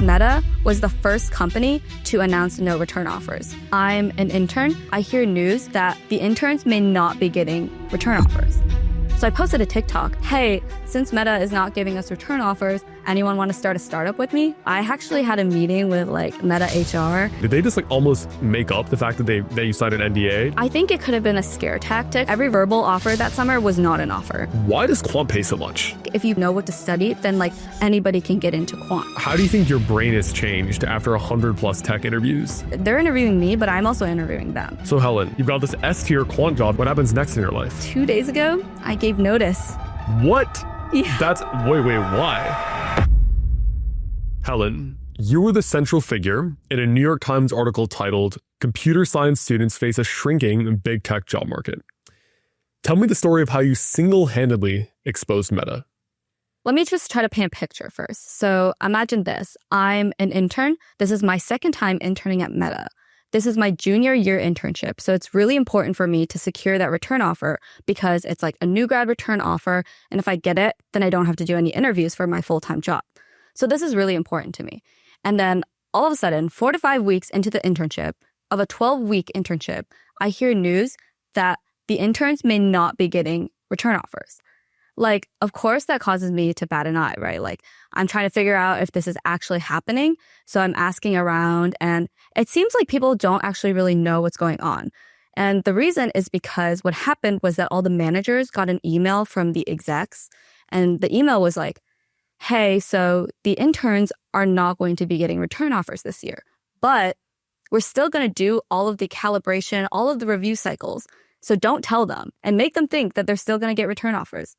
Meta was the first company to announce no return offers. I'm an intern. I hear news that the interns may not be getting return offers. So I posted a TikTok, hey, since Meta is not giving us return offers, anyone want to start a startup with me? I actually had a meeting with Meta HR. Did they just almost make up the fact that you signed an NDA? I think it could have been a scare tactic. Every verbal offer that summer was not an offer. Why does Quant pay so much? If you know what to study, then anybody can get into Quant. How do you think your brain has changed after 100+ tech interviews? They're interviewing me, but I'm also interviewing them. So Helen, you've got this S-tier Quant job. What happens next in your life? 2 days ago, I gave notice. What? Yeah. Wait, why? Helen, you were the central figure in a New York Times article titled, "Computer Science Students Face a Shrinking Big Tech Job Market." Tell me the story of how you single-handedly exposed Meta. Let me just try to paint a picture first. So imagine this. I'm an intern. This is my second time interning at Meta. This is my junior year internship. So it's really important for me to secure that return offer because it's a new grad return offer. And if I get it, then I don't have to do any interviews for my full-time job. So this is really important to me. And then all of a sudden, 4 to 5 weeks into the internship, of a 12-week internship, I hear news that the interns may not be getting return offers. Of course, that causes me to bat an eye, right? I'm trying to figure out if this is actually happening. So I'm asking around, and it seems like people don't actually really know what's going on. And the reason is because what happened was that all the managers got an email from the execs, and the email was hey, so the interns are not going to be getting return offers this year, but we're still going to do all of the calibration, all of the review cycles. So don't tell them and make them think that they're still going to get return offers.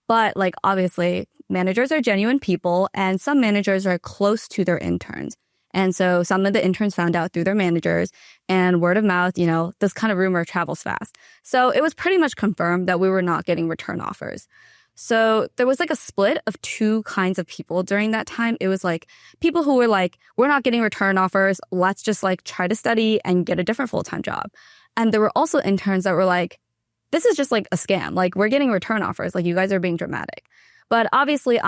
But obviously, managers are genuine people, and some managers are close to their interns. And so some of the interns found out through their managers, and word of mouth, this kind of rumor travels fast. So it was pretty much confirmed that we were not getting return offers. So there was a split of two kinds of people during that time. It was people who were we're not getting return offers. Let's just try to study and get a different full-time job. And there were also interns that were this is just a scam. We're getting return offers. You guys are being dramatic. But obviously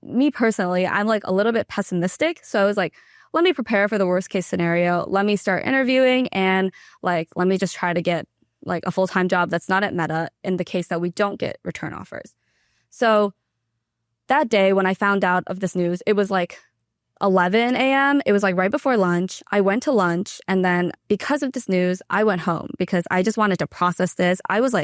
me personally, I'm a little bit pessimistic. So I was let me prepare for the worst case scenario. Let me start interviewing and let me just try to get a full-time job that's not at Meta in the case that we don't get return offers. So that day when I found out of this news, it was 11 a.m. It was right before lunch. I went to lunch, and then because of this news, I went home because I just wanted to process this. I was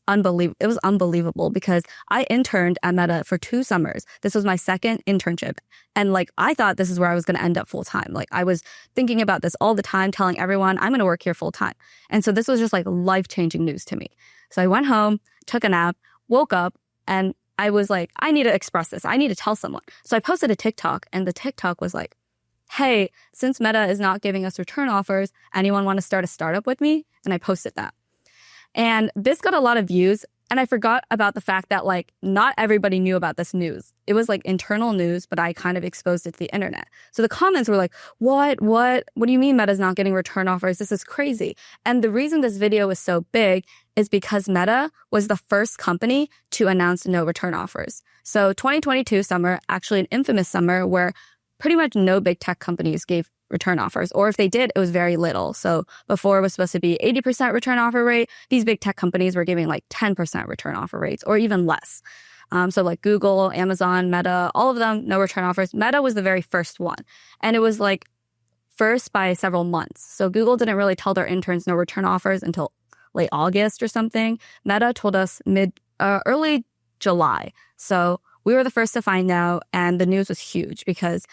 unbelievable. It was unbelievable because I interned at Meta for 2 summers. This was my second internship. And I thought this is where I was going to end up full time. I was thinking about this all the time, telling everyone I'm going to work here full time. And so this was just life-changing news to me. So I went home, took a nap, woke up, and I was I need to express this. I need to tell someone. So I posted a TikTok, and the TikTok was hey, since Meta is not giving us return offers, anyone want to start a startup with me? And I posted that. And this got a lot of views. And I forgot about the fact that not everybody knew about this news. It was internal news, but I kind of exposed it to the internet. So the comments were what do you mean Meta's not getting return offers? This is crazy. And the reason this video was so big is because Meta was the first company to announce no return offers. So 2022 summer, actually an infamous summer where pretty much no big tech companies gave return offers, or if they did, it was very little. So before it was supposed to be 80% return offer rate, these big tech companies were giving 10% return offer rates or even less. So Google, Amazon, Meta, all of them, no return offers. Meta was the very first one. And it was first by several months. So Google didn't really tell their interns no return offers until late August or something. Meta told us early July. So we were the first to find out, and the news was huge because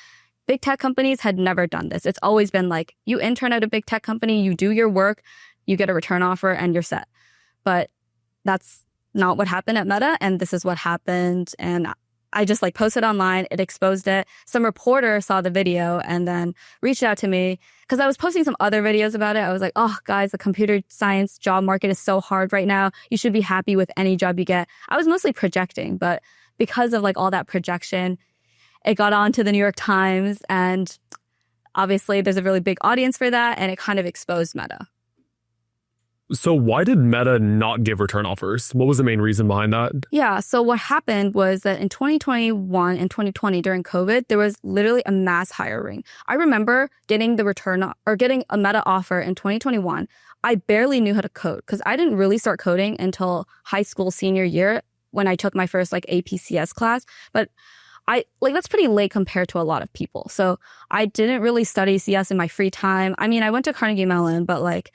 big tech companies had never done this. It's always been you intern at a big tech company, you do your work, you get a return offer, and you're set. But that's not what happened at Meta, and this is what happened. And I just posted online, it exposed it. Some reporter saw the video and then reached out to me because I was posting some other videos about it. I was oh, guys, the computer science job market is so hard right now. You should be happy with any job you get. I was mostly projecting, but because of all that projection, it got on to the New York Times, and obviously there's a really big audience for that, and it kind of exposed Meta. So why did Meta not give return offers? What was the main reason behind that? Yeah. So what happened was that in 2021 and 2020 during COVID, there was literally a mass hiring. I remember getting getting a Meta offer in 2021. I barely knew how to code because I didn't really start coding until high school senior year when I took my first APCS class. But that's pretty late compared to a lot of people. So I didn't really study CS in my free time. I mean, I went to Carnegie Mellon, but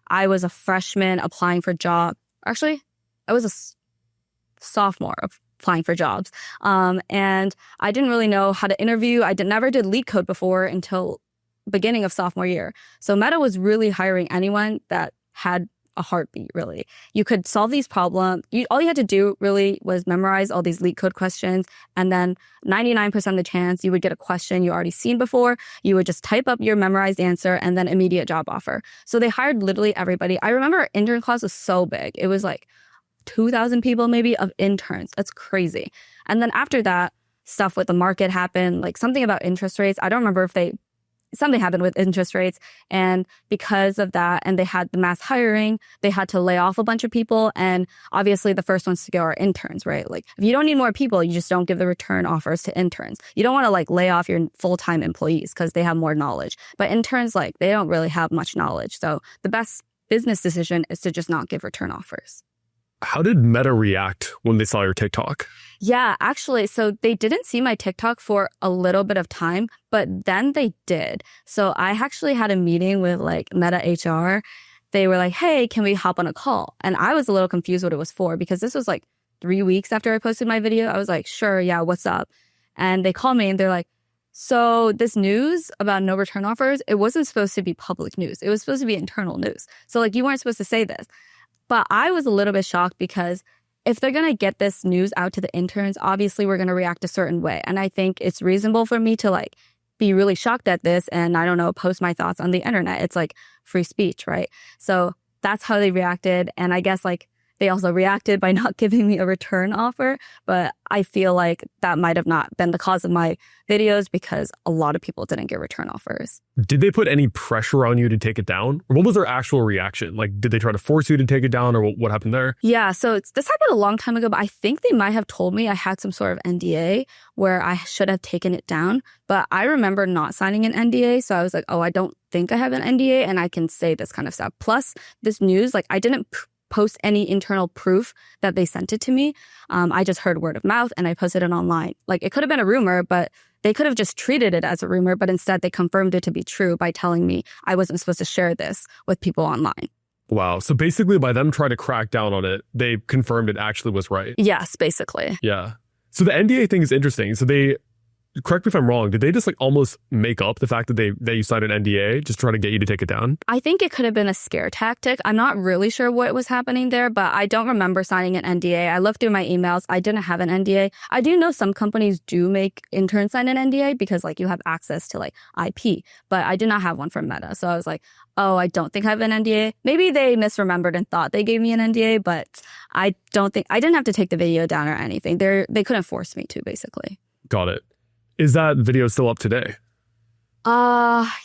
I was a freshman applying for job. Actually, I was a sophomore applying for jobs. And I didn't really know how to interview. Never did lead code before until beginning of sophomore year. So Meta was really hiring anyone that had a heartbeat, really. You could solve these problems. All you had to do really was memorize all these leak code questions. And then 99% of the chance you would get a question you already seen before. You would just type up your memorized answer and then immediate job offer. So they hired literally everybody. I remember our intern class was so big. It was 2,000 people maybe of interns. That's crazy. And then after that, stuff with the market happened, something about interest rates. I don't remember if something happened with interest rates. And because of that, and they had the mass hiring, they had to lay off a bunch of people. And obviously the first ones to go are interns, right? If you don't need more people, you just don't give the return offers to interns. You don't want to lay off your full-time employees because they have more knowledge. But interns, they don't really have much knowledge. So the best business decision is to just not give return offers. How did Meta react when they saw your TikTok? Yeah, actually, so they didn't see my TikTok for a little bit of time, but then they did. So I actually had a meeting with Meta HR. They were like, hey, can we hop on a call? And I was a little confused what it was for because this was 3 weeks after I posted my video. I was like, sure, yeah, what's up? And they called me and they're like, so this news about no return offers, it wasn't supposed to be public news. It was supposed to be internal news. So you weren't supposed to say this. But I was a little bit shocked because if they're going to get this news out to the interns, obviously we're going to react a certain way. And I think it's reasonable for me to be really shocked at this and, I don't know, post my thoughts on the internet. It's free speech, right? So that's how they reacted. And I guess they also reacted by not giving me a return offer. But I feel that might have not been the cause of my videos because a lot of people didn't get return offers. Did they put any pressure on you to take it down? Or what was their actual reaction? Did they try to force you to take it down or what happened there? Yeah, so this happened a long time ago, but I think they might have told me I had some sort of NDA where I should have taken it down. But I remember not signing an NDA. So I was like, oh, I don't think I have an NDA and I can say this kind of stuff. Plus this news, I didn't post any internal proof that they sent it to me. I just heard word of mouth and I posted it online. It could have been a rumor, but they could have just treated it as a rumor, but instead they confirmed it to be true by telling me I wasn't supposed to share this with people online. Wow. So basically by them trying to crack down on it, they confirmed it actually was right. Yes, basically. Yeah. So the NDA thing is interesting. So correct me if I'm wrong, did they just almost make up the fact that you signed an NDA just trying to get you to take it down? I think it could have been a scare tactic. I'm not really sure what was happening there, but I don't remember signing an NDA. I looked through my emails. I didn't have an NDA. I do know some companies do make interns sign an NDA because you have access to IP, but I did not have one from Meta. So I was like, oh, I don't think I have an NDA. Maybe they misremembered and thought they gave me an NDA, but I didn't have to take the video down or anything. They couldn't force me to, basically. Got it. Is that video still up today?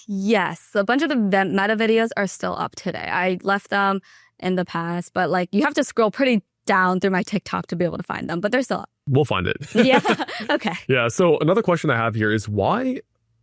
Yes. A bunch of the Meta videos are still up today. I left them in the past, but you have to scroll pretty down through my TikTok to be able to find them, but they're still up. We'll find it. Yeah. Okay. Yeah. So another question I have here is why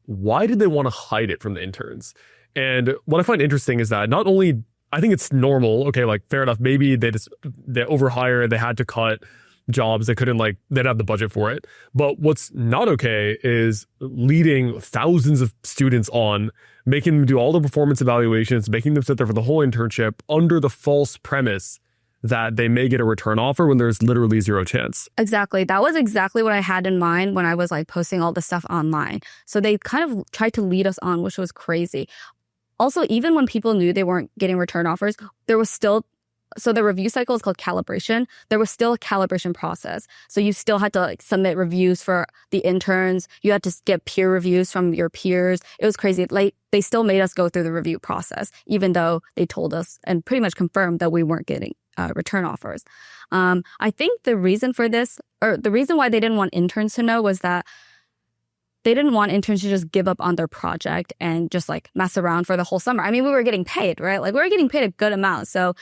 did they want to hide it from the interns? And what I find interesting is that not only, I think it's normal. Okay. Fair enough. Maybe they overhired, they had to cut jobs. They couldn't they didn't have the budget for it. But what's not okay is leading thousands of students on, making them do all the performance evaluations, making them sit there for the whole internship under the false premise that they may get a return offer when there's literally zero chance. Exactly. That was exactly what I had in mind when I was posting all the stuff online. So they kind of tried to lead us on, which was crazy. Also, even when people knew they weren't getting return offers, there was still, so the review cycle is called calibration. There was still a calibration process. So you still had to submit reviews for the interns. You had to get peer reviews from your peers. It was crazy. They still made us go through the review process, even though they told us and pretty much confirmed that we weren't getting return offers. I think the reason for this, or the reason why they didn't want interns to know, was that they didn't want interns to just give up on their project and just like mess around for the whole summer. I mean, we were getting paid, right? Like we were getting paid a good amount. So,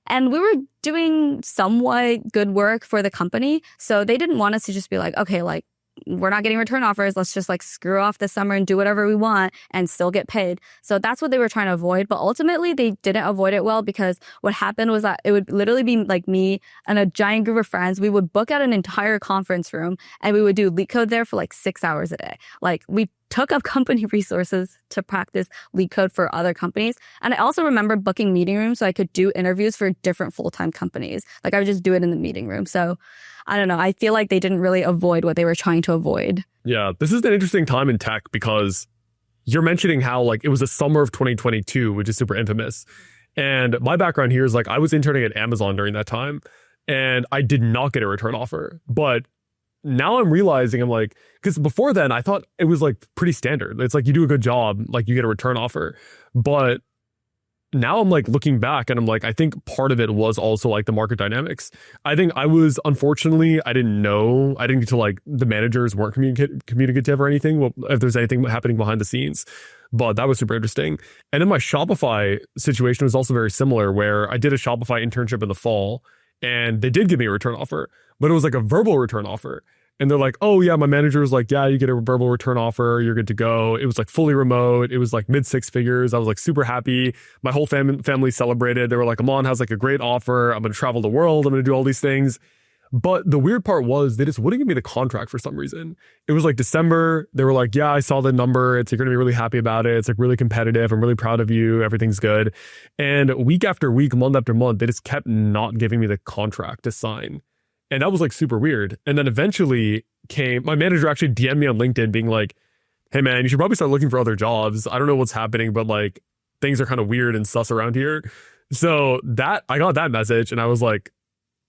and we were doing somewhat good work for the company. So they didn't want us to just be like, okay, like we're not getting return offers. Let's just like screw off this summer and do whatever we want and still get paid. So that's what they were trying to avoid. But ultimately, they didn't avoid it well, because what happened was that it would literally be like me and a giant group of friends. We would book out an entire conference room and we would do leak code there for like 6 hours a day. Like we took up company resources to practice leak code for other companies. And I also remember booking meeting rooms so I could do interviews for different full-time companies. Like I would just do it in the meeting room. So I don't know. I feel like they didn't really avoid what they were trying to avoid. Yeah, this is an interesting time in tech because you're mentioning how like it was the summer of 2022, which is super infamous. And my background here is like I was interning at Amazon during that time and I did not get a return offer. But now I'm realizing I'm like, because before then I thought it was like pretty standard. It's like you do a good job, like you get a return offer. But now I'm like looking back and I'm like, I think part of it was also like the market dynamics. I think unfortunately, I didn't get to like the managers weren't communicative or anything. Well, if there's anything happening behind the scenes, but that was super interesting. And then my Shopify situation was also very similar, where I did a Shopify internship in the fall and they did give me a return offer, but it was like a verbal return offer. And they're like, oh yeah, my manager was like, yeah, you get a verbal return offer. You're good to go. It was like fully remote. It was like mid 6 figures. I was like super happy. My whole family celebrated. They were like, Aman has like a great offer. I'm going to travel the world. I'm going to do all these things. But the weird part was they just wouldn't give me the contract for some reason. It was like December. They were like, yeah, I saw the number. You're going to be really happy about it. It's like really competitive. I'm really proud of you. Everything's good. And week after week, month after month, they just kept not giving me the contract to sign. And that was like super weird. And then eventually my manager actually DM'd me on LinkedIn being like, hey man, you should probably start looking for other jobs. I don't know what's happening, but like things are kind of weird and sus around here. So I got that message and I was like,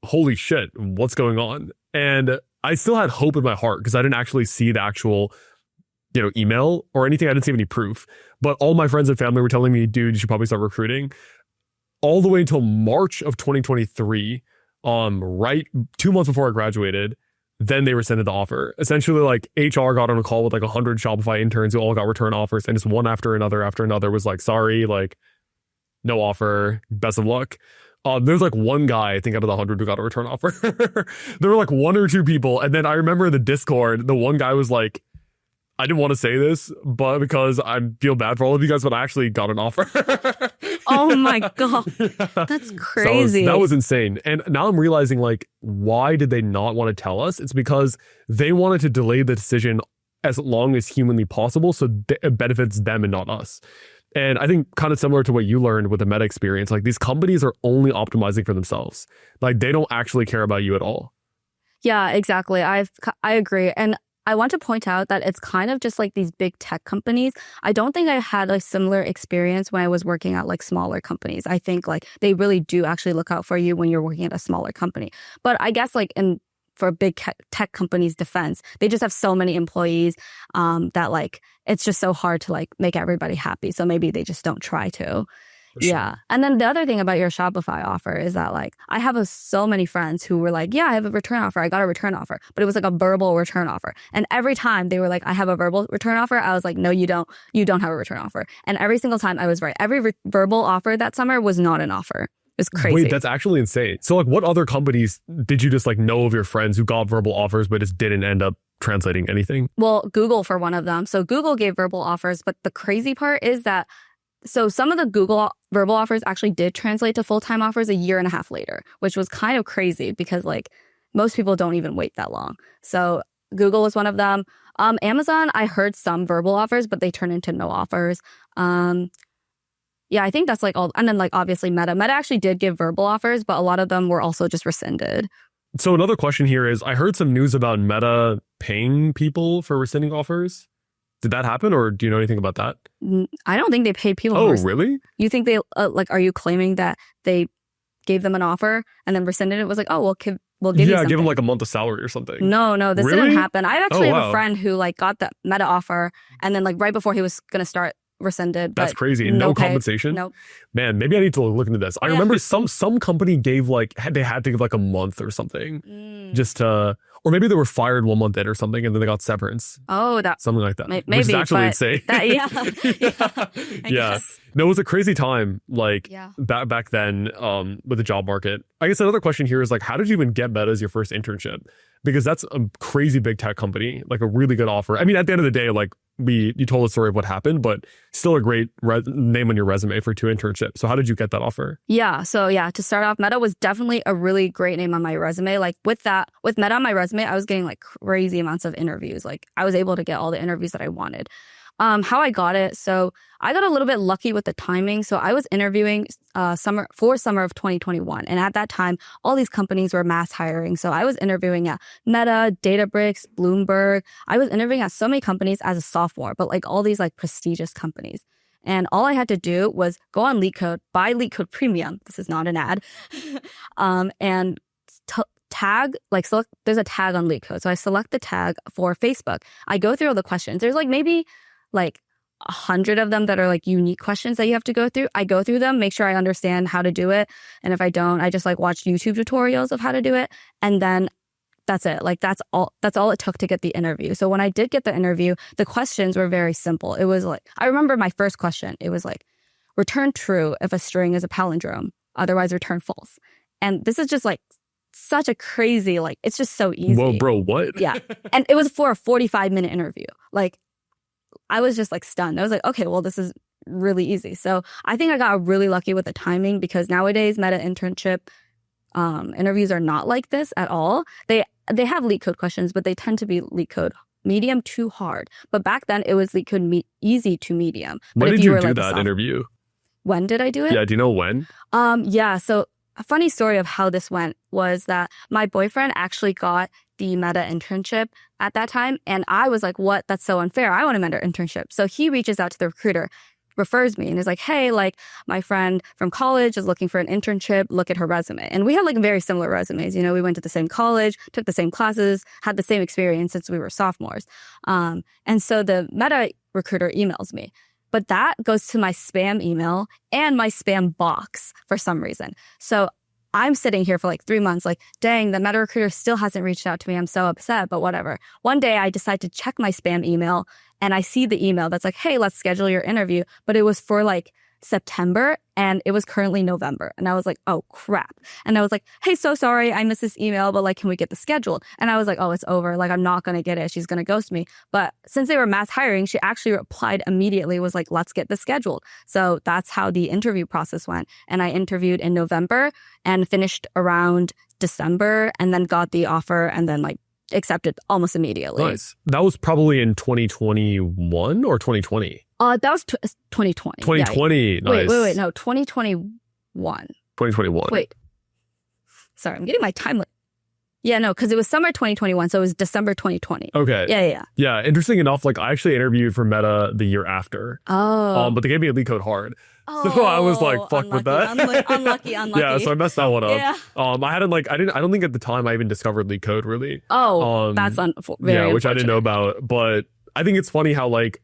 holy shit, what's going on? And I still had hope in my heart because I didn't actually see the actual, email or anything. I didn't see any proof, but all my friends and family were telling me, dude, you should probably start recruiting. All the way until March of 2023, right 2 months before I graduated, then they rescinded the offer. Essentially, like HR got on a call with like 100 Shopify interns who all got return offers, and just one after another was like, sorry, like no offer, best of luck. There's like one guy, I think out of the 100 who got a return offer. There were like one or two people. And then I remember in the Discord, the one guy was like, I didn't want to say this, but because I feel bad for all of you guys, but I actually got an offer. Oh my God. That's crazy. That was insane. And now I'm realizing like, why did they not want to tell us? It's because they wanted to delay the decision as long as humanly possible so it benefits them and not us. And I think kind of similar to what you learned with the Meta experience, like these companies are only optimizing for themselves. Like they don't actually care about you at all. Yeah, exactly. I agree. And I want to point out that it's kind of just like these big tech companies. I don't think I had a similar experience when I was working at like smaller companies. I think like they really do actually look out for you when you're working at a smaller company. But I guess like for big tech companies' defense, they just have so many employees that like it's just so hard to like make everybody happy. So maybe they just don't try to. Sure. Yeah. And then the other thing about your Shopify offer is that like I have so many friends who were like, yeah, I have a return offer. I got a return offer. But it was like a verbal return offer. And every time they were like, I have a verbal return offer, I was like, no, you don't. You don't have a return offer. And every single time I was right. Every verbal offer that summer was not an offer. It's crazy. Wait, that's actually insane. So like what other companies did you just like know of your friends who got verbal offers but just didn't end up translating anything? Well, Google for one of them. So Google gave verbal offers, but the crazy part is that some of the Google verbal offers actually did translate to full-time offers a year and a half later, which was kind of crazy because like most people don't even wait that long. So Google was one of them. Amazon, I heard some verbal offers, but they turned into no offers. Yeah, I think that's like all. And then like obviously Meta actually did give verbal offers, but a lot of them were also just rescinded. So another question here is, I heard some news about Meta paying people for rescinding offers. Did that happen, or do you know anything about that? I don't think they paid people. Oh, really? You think they are you claiming that they gave them an offer and then rescinded it? Was like, oh, we'll give you something. Give them like a month of salary or something. No, this didn't happen. I actually have a wow. friend who like got the Meta offer and then like right before he was gonna start, rescinded. That's crazy. No compensation? Nope. Man, maybe I need to look into this. I remember some company gave like, they had to give like a month or something just to, Or maybe they were fired 1 month in or something and then they got severance. Oh, Something like that. maybe. Which is actually insane. Yeah. I Yeah. guess. No, it was a crazy time, like Yeah. back then with the job market. I guess another question here is like, how did you even get Meta as your first internship? Because that's a crazy big tech company, like a really good offer. I mean, at the end of the day, like you told the story of what happened, but still a great name on your resume for 2 internships. So how did you get that offer? Yeah. So yeah, to start off, Meta was definitely a really great name on my resume. Like with Meta on my resume, I was getting like crazy amounts of interviews. Like I was able to get all the interviews that I wanted. How I got it. So I got a little bit lucky with the timing. So I was interviewing summer of 2021. And at that time, all these companies were mass hiring. So I was interviewing at Meta, Databricks, Bloomberg. I was interviewing at so many companies as a sophomore, but like all these like prestigious companies. And all I had to do was go on LeetCode, buy LeetCode Premium. This is not an ad. And tag, like select, there's a tag on LeetCode. So I select the tag for Facebook. I go through all the questions. There's like maybe like 100 of them that are like unique questions that you have to go through. I go through them, make sure I understand how to do it. And if I don't, I just like watch YouTube tutorials of how to do it. And then that's it. Like that's all it took to get the interview. So when I did get the interview, the questions were very simple. It was like, I remember my first question. It was like, return true if a string is a palindrome, otherwise return false. And this is just like such a crazy, like, it's just so easy. Whoa, bro, what? Yeah. And it was for a 45-minute interview. Like, I was just like stunned. I was like, okay, well, this is really easy. So I think I got really lucky with the timing because nowadays Meta internship interviews are not like this at all. They have LeetCode questions, but they tend to be LeetCode medium to hard. But back then it was LeetCode easy to medium. But When if did you were, do like, that interview? When did I do it? Yeah, do you know when? Yeah. So a funny story of how this went was that my boyfriend actually got the Meta internship at that time. And I was like, what? That's so unfair. I want a Meta internship. So he reaches out to the recruiter, refers me and is like, hey, like my friend from college is looking for an internship. Look at her resume. And we had like very similar resumes. You know, we went to the same college, took the same classes, had the same experience since we were sophomores. And so the Meta recruiter emails me. But that goes to my spam email and my spam box for some reason. So I'm sitting here for like 3 months, like, dang, the Meta recruiter still hasn't reached out to me. I'm so upset, but whatever. One day I decide to check my spam email and I see the email that's like, hey, let's schedule your interview. But it was for like September and it was currently November. And I was like, oh, crap. And I was like, hey, so sorry, I missed this email, but like, can we get this scheduled? And I was like, oh, it's over. Like, I'm not going to get it. She's going to ghost me. But since they were mass hiring, she actually replied immediately, was like, let's get this scheduled. So that's how the interview process went. And I interviewed in November and finished around December and then got the offer and then like accepted almost immediately. Nice. That was probably in 2021 or 2020? That was 2020. 2020. Yeah. Nice. Wait. No, 2021. 2021. Wait. Sorry, I'm getting my timeline. Yeah, no, because it was summer 2021, so it was December 2020. Okay. Yeah. Yeah, interesting enough, like I actually interviewed for Meta the year after. Oh. But they gave me a LeetCode hard. So I was like, fuck with that. Unlucky. Yeah, so I messed that one up. Yeah. I don't think at the time I even discovered LeetCode really. Oh, that's very which I didn't know about. But I think it's funny how like,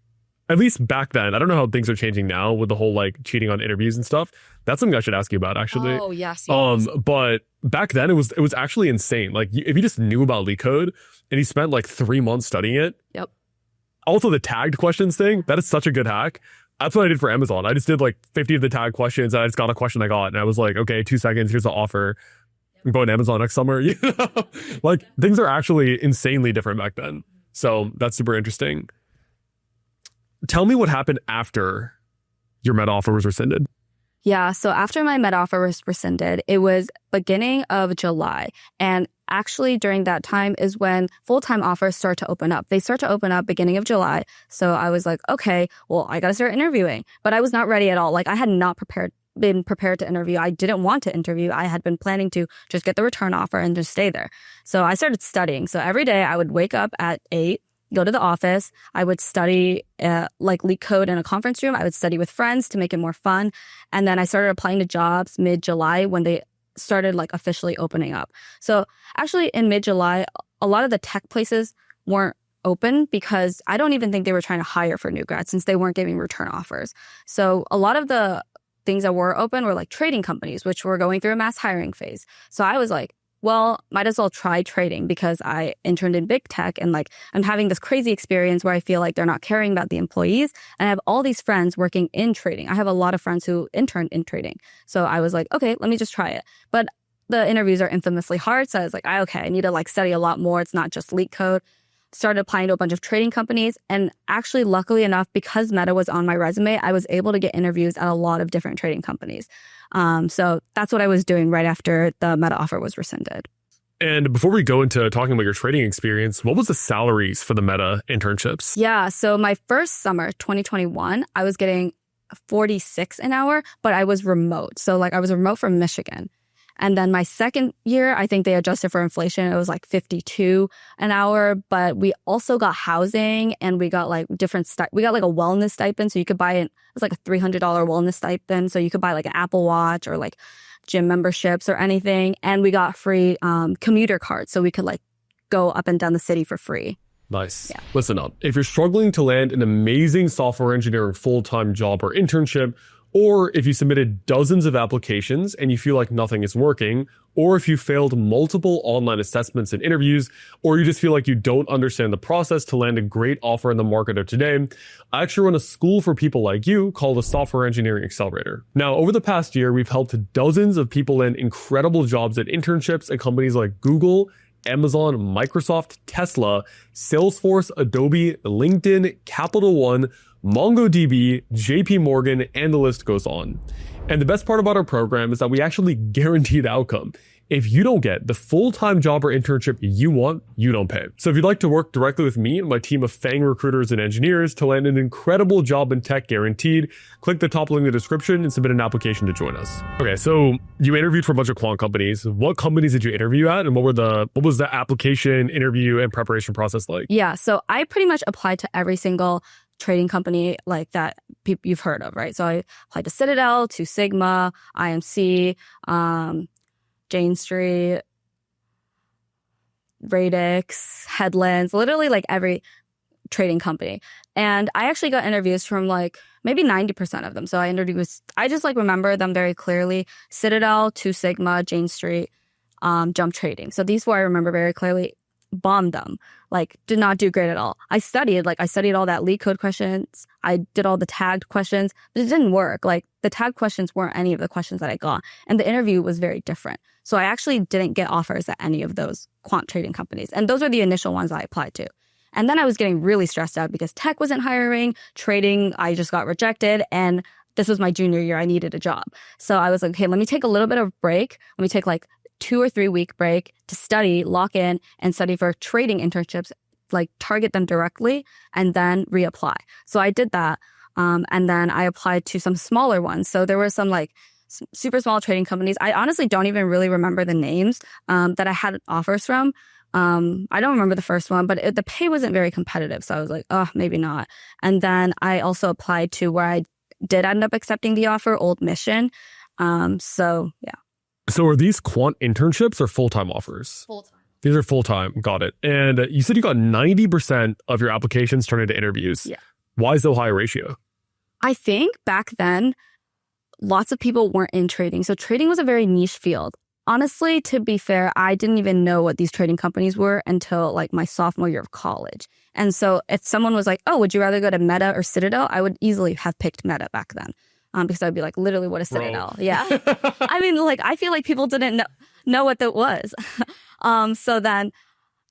at least back then, I don't know how things are changing now with the whole like cheating on interviews and stuff. That's something I should ask you about actually. Oh, yes. But back then it was actually insane. Like if you just knew about LeetCode and you spent like 3 months studying it. Yep. Also the tagged questions thing, that is such a good hack. That's what I did for Amazon. I just did like 50 of the tag questions and I just got a question I got and I was like, okay, 2 seconds, here's the offer. I'm going to Amazon next summer. You know? Like things are actually insanely different back then. So that's super interesting. Tell me what happened after your Meta offer was rescinded. Yeah, so after my Meta offer was rescinded, it was beginning of July. And actually during that time is when full-time offers start to open up. They start to open up beginning of July. So I was like, okay, well, I got to start interviewing. But I was not ready at all. Like I had not been prepared to interview. I didn't want to interview. I had been planning to just get the return offer and just stay there. So I started studying. So every day I would wake up at 8, go to the office. I would study like LeetCode in a conference room. I would study with friends to make it more fun. And then I started applying to jobs mid-July when they started like officially opening up. So actually in mid-July, a lot of the tech places weren't open because I don't even think they were trying to hire for new grads since they weren't giving return offers. So a lot of the things that were open were like trading companies, which were going through a mass hiring phase. So I was like, well, might as well try trading because I interned in big tech and like I'm having this crazy experience where I feel like they're not caring about the employees. And I have all these friends working in trading. I have a lot of friends who interned in trading. So I was like, okay, let me just try it. But the interviews are infamously hard. So I was like, okay, I need to like study a lot more. It's not just leak code. Started applying to a bunch of trading companies. And actually, luckily enough, because Meta was on my resume, I was able to get interviews at a lot of different trading companies. So that's what I was doing right after the Meta offer was rescinded. And before we go into talking about your trading experience, what was the salaries for the Meta internships? Yeah, so my first summer, 2021, I was getting 46 an hour, but I was remote. So like I was remote from Michigan. And then my second year, I think they adjusted for inflation. It was like 52 an hour, but we also got housing and we got like we got like a wellness stipend. So you could buy it was like a $300 wellness stipend. So you could buy like an Apple Watch or like gym memberships or anything. And we got free commuter cards. So we could like go up and down the city for free. Nice. Yeah. Listen up. If you're struggling to land an amazing software engineering full-time job or internship, or if you submitted dozens of applications and you feel like nothing is working, or if you failed multiple online assessments and interviews, or you just feel like you don't understand the process to land a great offer in the market of today, I actually run a school for people like you called the Software Engineering Accelerator. Now, over the past year, we've helped dozens of people land incredible jobs at internships at companies like Google, Amazon, Microsoft, Tesla, Salesforce, Adobe, LinkedIn, Capital One, MongoDB, JP Morgan, and the list goes on. And the best part about our program is that we actually guarantee the outcome. If you don't get the full-time job or internship you want, you don't pay. So if you'd like to work directly with me and my team of FANG recruiters and engineers to land an incredible job in tech guaranteed, click the top link in the description and submit an application to join us. Okay, so you interviewed for a bunch of quant companies. What companies did you interview at, and what was the application, interview, and preparation process like? Yeah, so I pretty much applied to every single trading company like that you've heard of, right? So I applied to Citadel, to Sigma, IMC, Jane Street, Radix, Headlands, literally like every trading company. And I actually got interviews from like maybe 90% of them. So I just like remember them very clearly. Citadel, Two Sigma, Jane Street, Jump Trading. So these four I remember very clearly. Bombed them, like did not do great at all. I studied all that leak code questions. I did all the tagged questions, but it didn't work. Like the tagged questions weren't any of the questions that I got. And the interview was very different. So I actually didn't get offers at any of those quant trading companies. And those are the initial ones I applied to. And then I was getting really stressed out because tech wasn't hiring, trading, I just got rejected. And this was my junior year. I needed a job. So I was like, okay, let me take a little bit of break. Let me take like 2 or 3 week break to study, lock in, and study for trading internships, like target them directly and then reapply. So I did that. And then I applied to some smaller ones. So there were some like super small trading companies. I honestly don't even really remember the names that I had offers from. I don't remember the first one, but the pay wasn't very competitive. So I was like, oh, maybe not. And then I also applied to where I did end up accepting the offer, Old Mission. So yeah. So are these quant internships or full-time offers? Full-time. These are full-time. Got it. And you said you got 90% of your applications turned into interviews. Yeah. Why so high a ratio? I think back then, lots of people weren't in trading. So trading was a very niche field. Honestly, to be fair, I didn't even know what these trading companies were until like my sophomore year of college. And so if someone was like, oh, would you rather go to Meta or Citadel? I would easily have picked Meta back then. Because I'd be like, literally, what is Citadel? Bro. Yeah. I mean, like, I feel like people didn't know what that was. So then,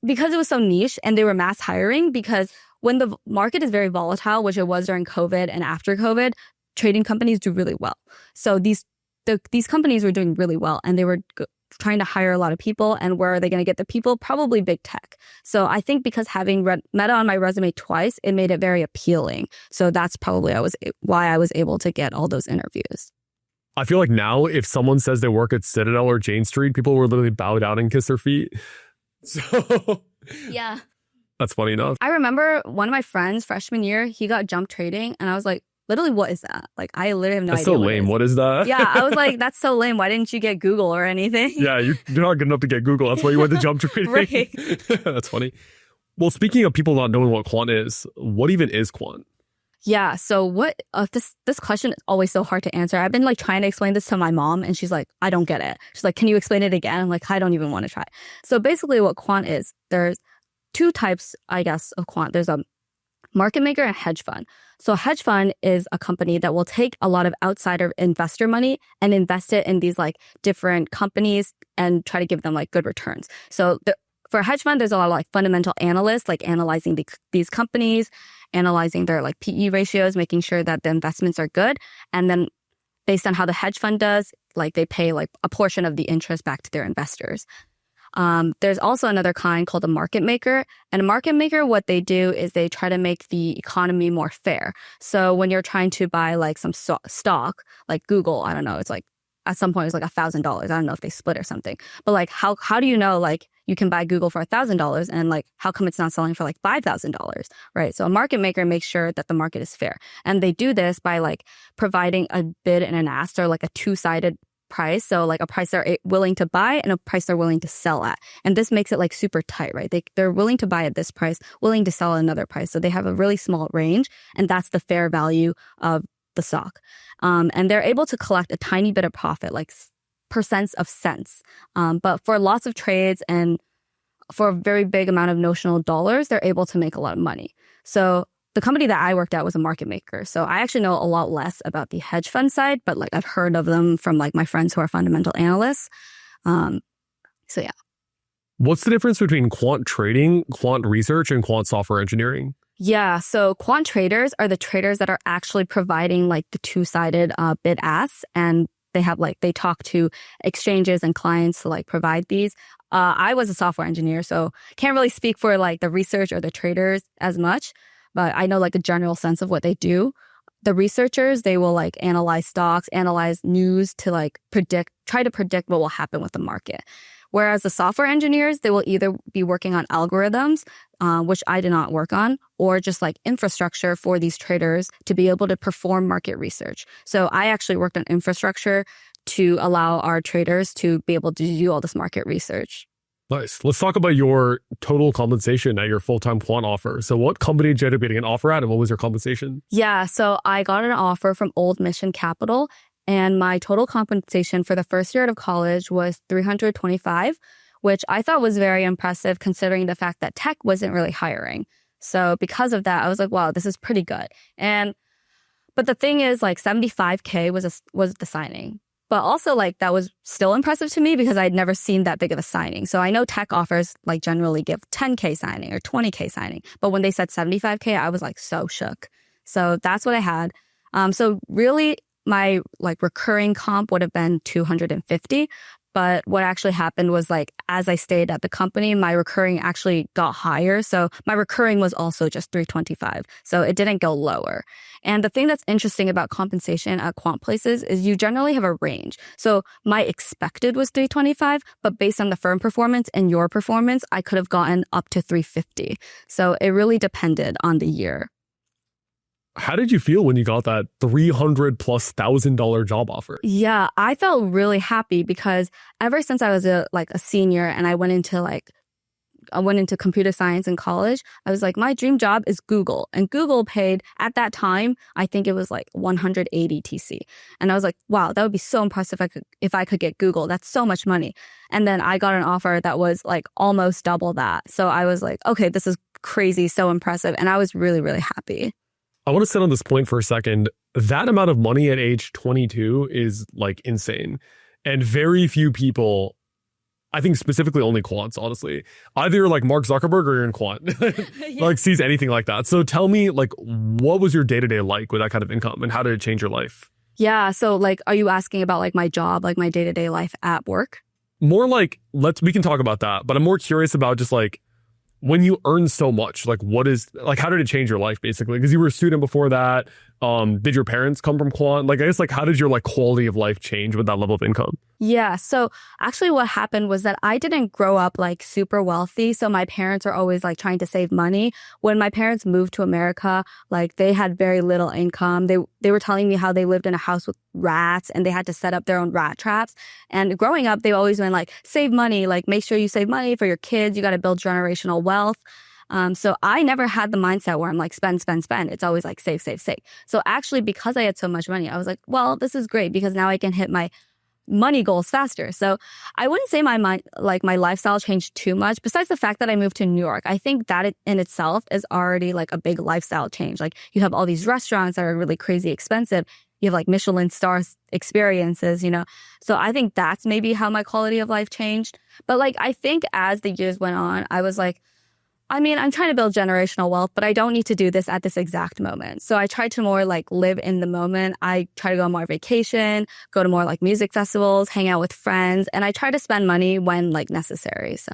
because it was so niche and they were mass hiring, because when the market is very volatile, which it was during COVID and after COVID, trading companies do really well. So these companies were doing really well and they were trying to hire a lot of people. And where are they going to get the people? Probably big tech. So I think because having Meta on my resume twice, it made it very appealing. So that's probably why I was able to get all those interviews. I feel like now if someone says they work at Citadel or Jane Street, people will literally bow down and kiss their feet. So yeah, that's funny enough. I remember one of my friends freshman year, he got Jump Trading and I was like, literally, what is that? Like, I literally have no idea. That's so lame. What is that? Yeah, I was like, that's so lame. Why didn't you get Google or anything? Yeah, you're not good enough to get Google. That's why you went to Jump Trading. Right. That's funny. Well, speaking of people not knowing what quant is, what even is quant? Yeah. So what this question is always so hard to answer. I've been like trying to explain this to my mom and she's like, I don't get it. She's like, can you explain it again? I'm like, I don't even want to try. So basically what quant is, there's two types, I guess, of quant. There's a market maker and hedge fund. So a hedge fund is a company that will take a lot of outsider investor money and invest it in these like different companies and try to give them like good returns. So for a hedge fund, there's a lot of like fundamental analysts, like analyzing these companies, analyzing their like PE ratios, making sure that the investments are good. And then based on how the hedge fund does, like they pay like a portion of the interest back to their investors. There's also another kind called a market maker. And a market maker, what they do is they try to make the economy more fair. So when you're trying to buy like some stock, like Google, I don't know, it's like at some point it's like $1,000. I don't know if they split or something. But like how do you know like you can buy Google for $1,000 and like how come it's not selling for like $5,000, right? So a market maker makes sure that the market is fair. And they do this by like providing a bid and an ask, or like a two-sided price. So like a price they're willing to buy and a price they're willing to sell at. And this makes it like super tight, right? They're willing to buy at this price, willing to sell at another price. So they have a really small range, and that's the fair value of the stock. And they're able to collect a tiny bit of profit, like percents of cents. But for lots of trades and for a very big amount of notional dollars, they're able to make a lot of money. So the company that I worked at was a market maker. So I actually know a lot less about the hedge fund side, but like I've heard of them from like my friends who are fundamental analysts. So yeah. What's the difference between quant trading, quant research, and quant software engineering? Yeah, so quant traders are the traders that are actually providing like the two-sided bid asks, and they talk to exchanges and clients to like provide these. I was a software engineer, so can't really speak for like the research or the traders as much, but I know like a general sense of what they do. The researchers, they will like analyze stocks, analyze news to like try to predict what will happen with the market. Whereas the software engineers, they will either be working on algorithms, which I did not work on, or just like infrastructure for these traders to be able to perform market research. So I actually worked on infrastructure to allow our traders to be able to do all this market research. Nice. Let's talk about your total compensation at your full-time quant offer. So what company did you end up getting an offer at, and what was your compensation? Yeah, so I got an offer from Old Mission Capital, and my total compensation for the first year out of college was $325, which I thought was very impressive considering the fact that tech wasn't really hiring. So because of that, I was like, wow, this is pretty good. But the thing is, like $75K was the signing. But also, like, that was still impressive to me because I'd never seen that big of a signing. So I know tech offers, like, generally give 10K signing or 20K signing. But when they said 75K, I was, like, so shook. So that's what I had. So really, my, like, recurring comp would have been 250. But what actually happened was, like, as I stayed at the company, my recurring actually got higher. So my recurring was also just 325. So it didn't go lower. And the thing that's interesting about compensation at quant places is you generally have a range. So my expected was 325, but based on the firm performance and your performance, I could have gotten up to 350. So it really depended on the year. How did you feel when you got that $300,000+ job offer? Yeah, I felt really happy because ever since I was a senior and I went into computer science in college, I was like, my dream job is Google. And Google paid at that time, I think it was like 180 TC. And I was like, wow, that would be so impressive if I could get Google. That's so much money. And then I got an offer that was like almost double that. So I was like, okay, this is crazy, so impressive. And I was really, really happy. I want to sit on this point for a second. That amount of money at age 22 is like insane. And very few people, I think specifically only quants, honestly, either like Mark Zuckerberg or you're in quant, like sees anything like that. So tell me, like, what was your day-to-day like with that kind of income and how did it change your life? Yeah. So like, are you asking about like my job, like my day-to-day life at work? More like, we can talk about that, but I'm more curious about just like, when you earn so much, like how did it change your life basically? Because you were a student before that. Did your parents come from quant? Like, I guess, like, how did your like quality of life change with that level of income? Yeah. So actually what happened was that I didn't grow up like super wealthy. So my parents are always like trying to save money. When my parents moved to America, like they had very little income. They were telling me how they lived in a house with rats and they had to set up their own rat traps. And growing up, they always been like, save money, like make sure you save money for your kids. You got to build generational wealth. So I never had the mindset where I'm like, spend, spend, spend. It's always like save, save, save. So actually, because I had so much money, I was like, well, this is great because now I can hit my money goals faster. So I wouldn't say my lifestyle changed too much besides the fact that I moved to New York. I think that in itself is already like a big lifestyle change. Like you have all these restaurants that are really crazy expensive. You have like Michelin star experiences, So I think that's maybe how my quality of life changed. But like, I think as the years went on, I was like, I'm trying to build generational wealth, but I don't need to do this at this exact moment. So I try to more like live in the moment. I try to go on more vacation, go to more like music festivals, hang out with friends, and I try to spend money when like necessary. So.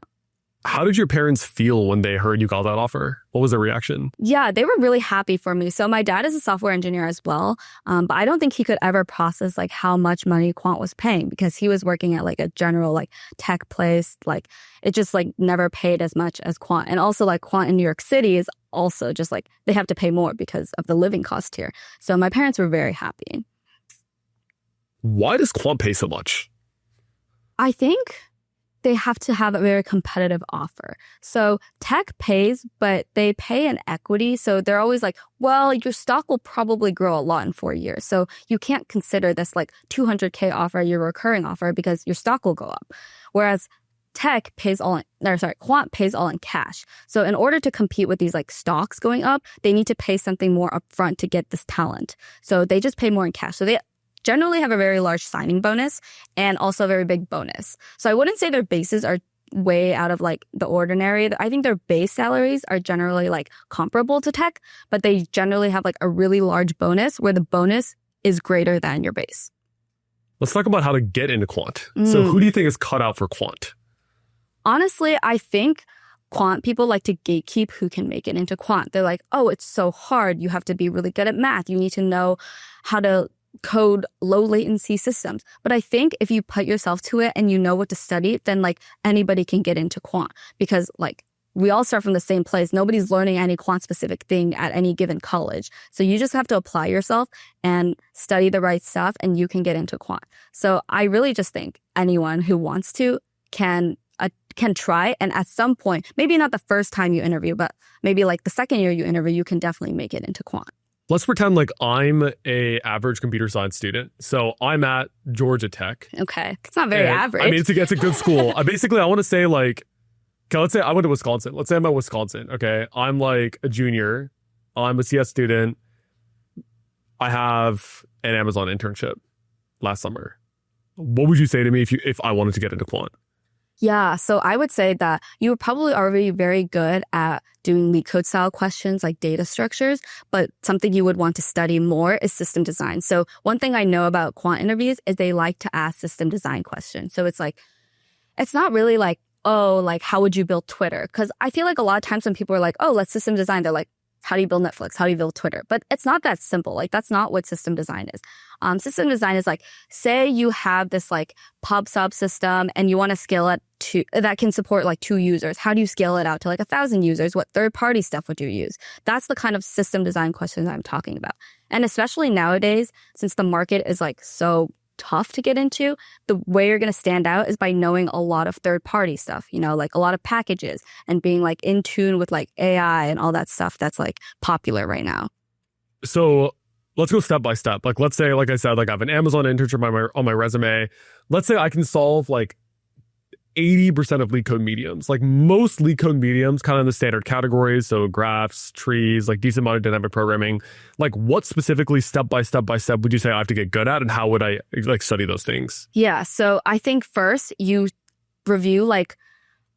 How did your parents feel when they heard you got that offer? What was their reaction? Yeah, they were really happy for me. So my dad is a software engineer as well. But I don't think he could ever process like how much money Quant was paying because he was working at like a general like tech place. Like it just like never paid as much as Quant. And also like Quant in New York City is also just like they have to pay more because of the living cost here. So my parents were very happy. Why does Quant pay so much? I think they have to have a very competitive offer. So tech pays, but they pay in equity. So they're always like, well, your stock will probably grow a lot in 4 years. So you can't consider this like $200K offer your recurring offer because your stock will go up. Whereas Quant pays all in cash. So in order to compete with these like stocks going up, they need to pay something more upfront to get this talent. So they just pay more in cash. So they generally have a very large signing bonus and also a very big bonus. So I wouldn't say their bases are way out of like the ordinary. I think their base salaries are generally like comparable to tech, but they generally have like a really large bonus where the bonus is greater than your base. Let's talk about how to get into Quant. So who do you think is cut out for Quant? Honestly, I think Quant people like to gatekeep who can make it into Quant. They're like, oh, it's so hard. You have to be really good at math. You need to know how to code low latency systems. But I think if you put yourself to it and you know what to study, then like anybody can get into Quant because like we all start from the same place. Nobody's learning any Quant specific thing at any given college. So you just have to apply yourself and study the right stuff and you can get into Quant. So I really just think anyone who wants to can try. And at some point, maybe not the first time you interview, but maybe like the second year you interview, you can definitely make it into Quant. Let's pretend like I'm a average computer science student. So I'm at Georgia Tech. Okay. It's not very average. I mean, it's a good school. I want to say like, okay, let's say I went to Wisconsin. Let's say I'm at Wisconsin. Okay. I'm like a junior. I'm a CS student. I have an Amazon internship last summer. What would you say to me if I wanted to get into Quant? Yeah, so I would say that you were probably already very good at doing leak code style questions like data structures, but something you would want to study more is system design. So one thing I know about Quant interviews is they like to ask system design questions. So it's like, it's not really like, oh, like how would you build Twitter? Because I feel like a lot of times when people are like, oh, let's system design, they're like, how do you build Netflix? How do you build Twitter? But it's not that simple. Like that's not what system design is. System design is like, say you have this like pub sub system and you want to scale it to, that can support like 2 users. How do you scale it out to like 1,000 users? What third party stuff would you use? That's the kind of system design questions I'm talking about. And especially nowadays, since the market is like so tough to get into, the way you're going to stand out is by knowing a lot of third party stuff, like a lot of packages and being like in tune with like AI and all that stuff that's like popular right now. So let's go step by step. Like, let's say, like I said, like I have an Amazon internship on my resume. Let's say I can solve like 80% of leak code mediums. Like most leak code mediums, kind of in the standard categories. So graphs, trees, like decent amount of dynamic programming. Like what specifically step by step would you say I have to get good at, and how would I like study those things? Yeah. So I think first you review like,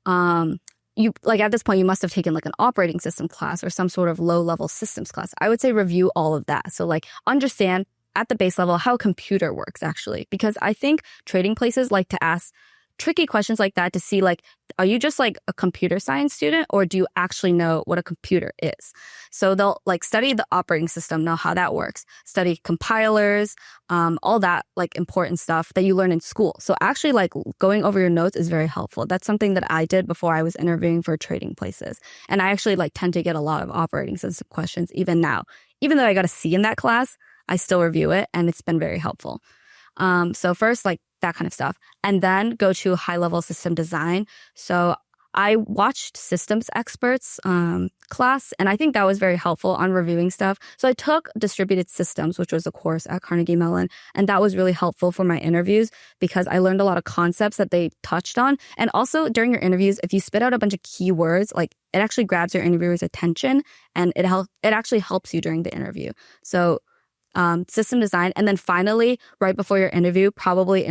at this point, you must have taken like an operating system class or some sort of low level systems class. I would say review all of that. So like understand at the base level how a computer works actually, because I think trading places like to ask tricky questions like that to see like, are you just like a computer science student or do you actually know what a computer is? So they'll like study the operating system, know how that works, study compilers, all that like important stuff that you learn in school. So actually like going over your notes is very helpful. That's something that I did before I was interviewing for trading places. And I actually like tend to get a lot of operating system questions even now. Even though I got a C in that class, I still review it and it's been very helpful. So first, like that kind of stuff. And then go to high level system design. So I watched systems experts class, and I think that was very helpful on reviewing stuff. So I took distributed systems, which was a course at Carnegie Mellon, and that was really helpful for my interviews because I learned a lot of concepts that they touched on. And also during your interviews, if you spit out a bunch of keywords, like it actually grabs your interviewer's attention, and it actually helps you during the interview. So system design, and then finally, right before your interview, probably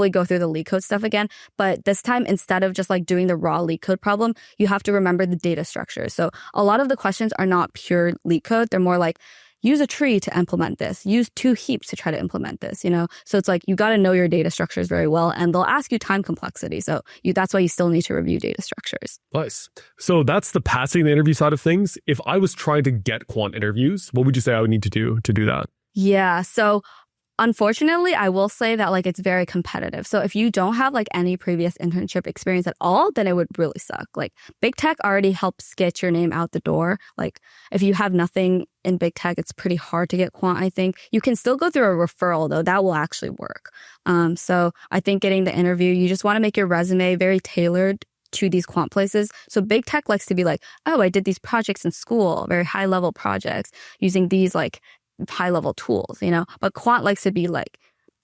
go through the leak code stuff again. But this time, instead of just like doing the raw leak code problem, you have to remember the data structure. So a lot of the questions are not pure leak code. They're more like, use a tree to implement this. Use 2 heaps to try to implement this, you know? So it's like, you got to know your data structures very well, and they'll ask you time complexity. So that's why you still need to review data structures. Nice. So that's the passing the interview side of things. If I was trying to get quant interviews, what would you say I would need to do that? Yeah. So unfortunately, I will say that like it's very competitive. So if you don't have like any previous internship experience at all, then it would really suck. Like big tech already helps get your name out the door. Like if you have nothing in big tech, it's pretty hard to get quant, I think. You can still go through a referral though. That will actually work. So I think getting the interview, you just want to make your resume very tailored to these quant places. So big tech likes to be like, oh, I did these projects in school, very high level projects using these like high level tools, you know, but quant likes to be like,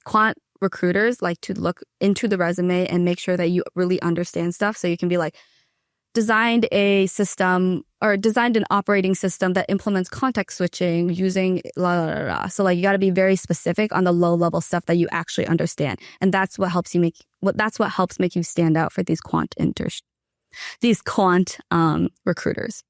quant recruiters like to look into the resume and make sure that you really understand stuff. So you can be like, designed a system or designed an operating system that implements context switching using la la la la. So like you got to be very specific on the low level stuff that you actually understand. And that's what helps make you stand out for these quant recruiters.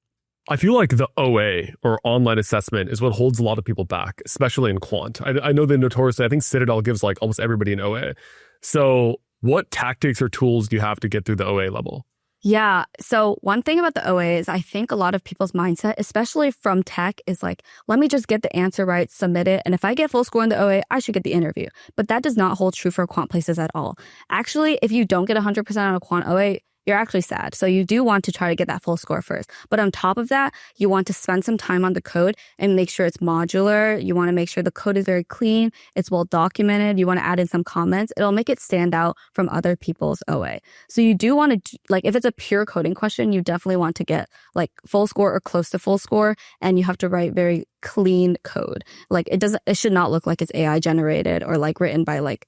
I feel like the OA or online assessment is what holds a lot of people back, especially in quant. I know that notoriously, I think Citadel gives like almost everybody an OA. So what tactics or tools do you have to get through the OA level? Yeah. So one thing about the OA is I think a lot of people's mindset, especially from tech, is like, let me just get the answer right, submit it. And if I get full score in the OA, I should get the interview. But that does not hold true for quant places at all. Actually, if you don't get 100% on a quant OA, you're actually sad. So you do want to try to get that full score first. But on top of that, you want to spend some time on the code and make sure it's modular. You want to make sure the code is very clean. It's well documented. You want to add in some comments. It'll make it stand out from other people's OA. So you do want to, like, if it's a pure coding question, you definitely want to get like full score or close to full score. And you have to write very clean code. Like it should not look like it's AI generated or like written by like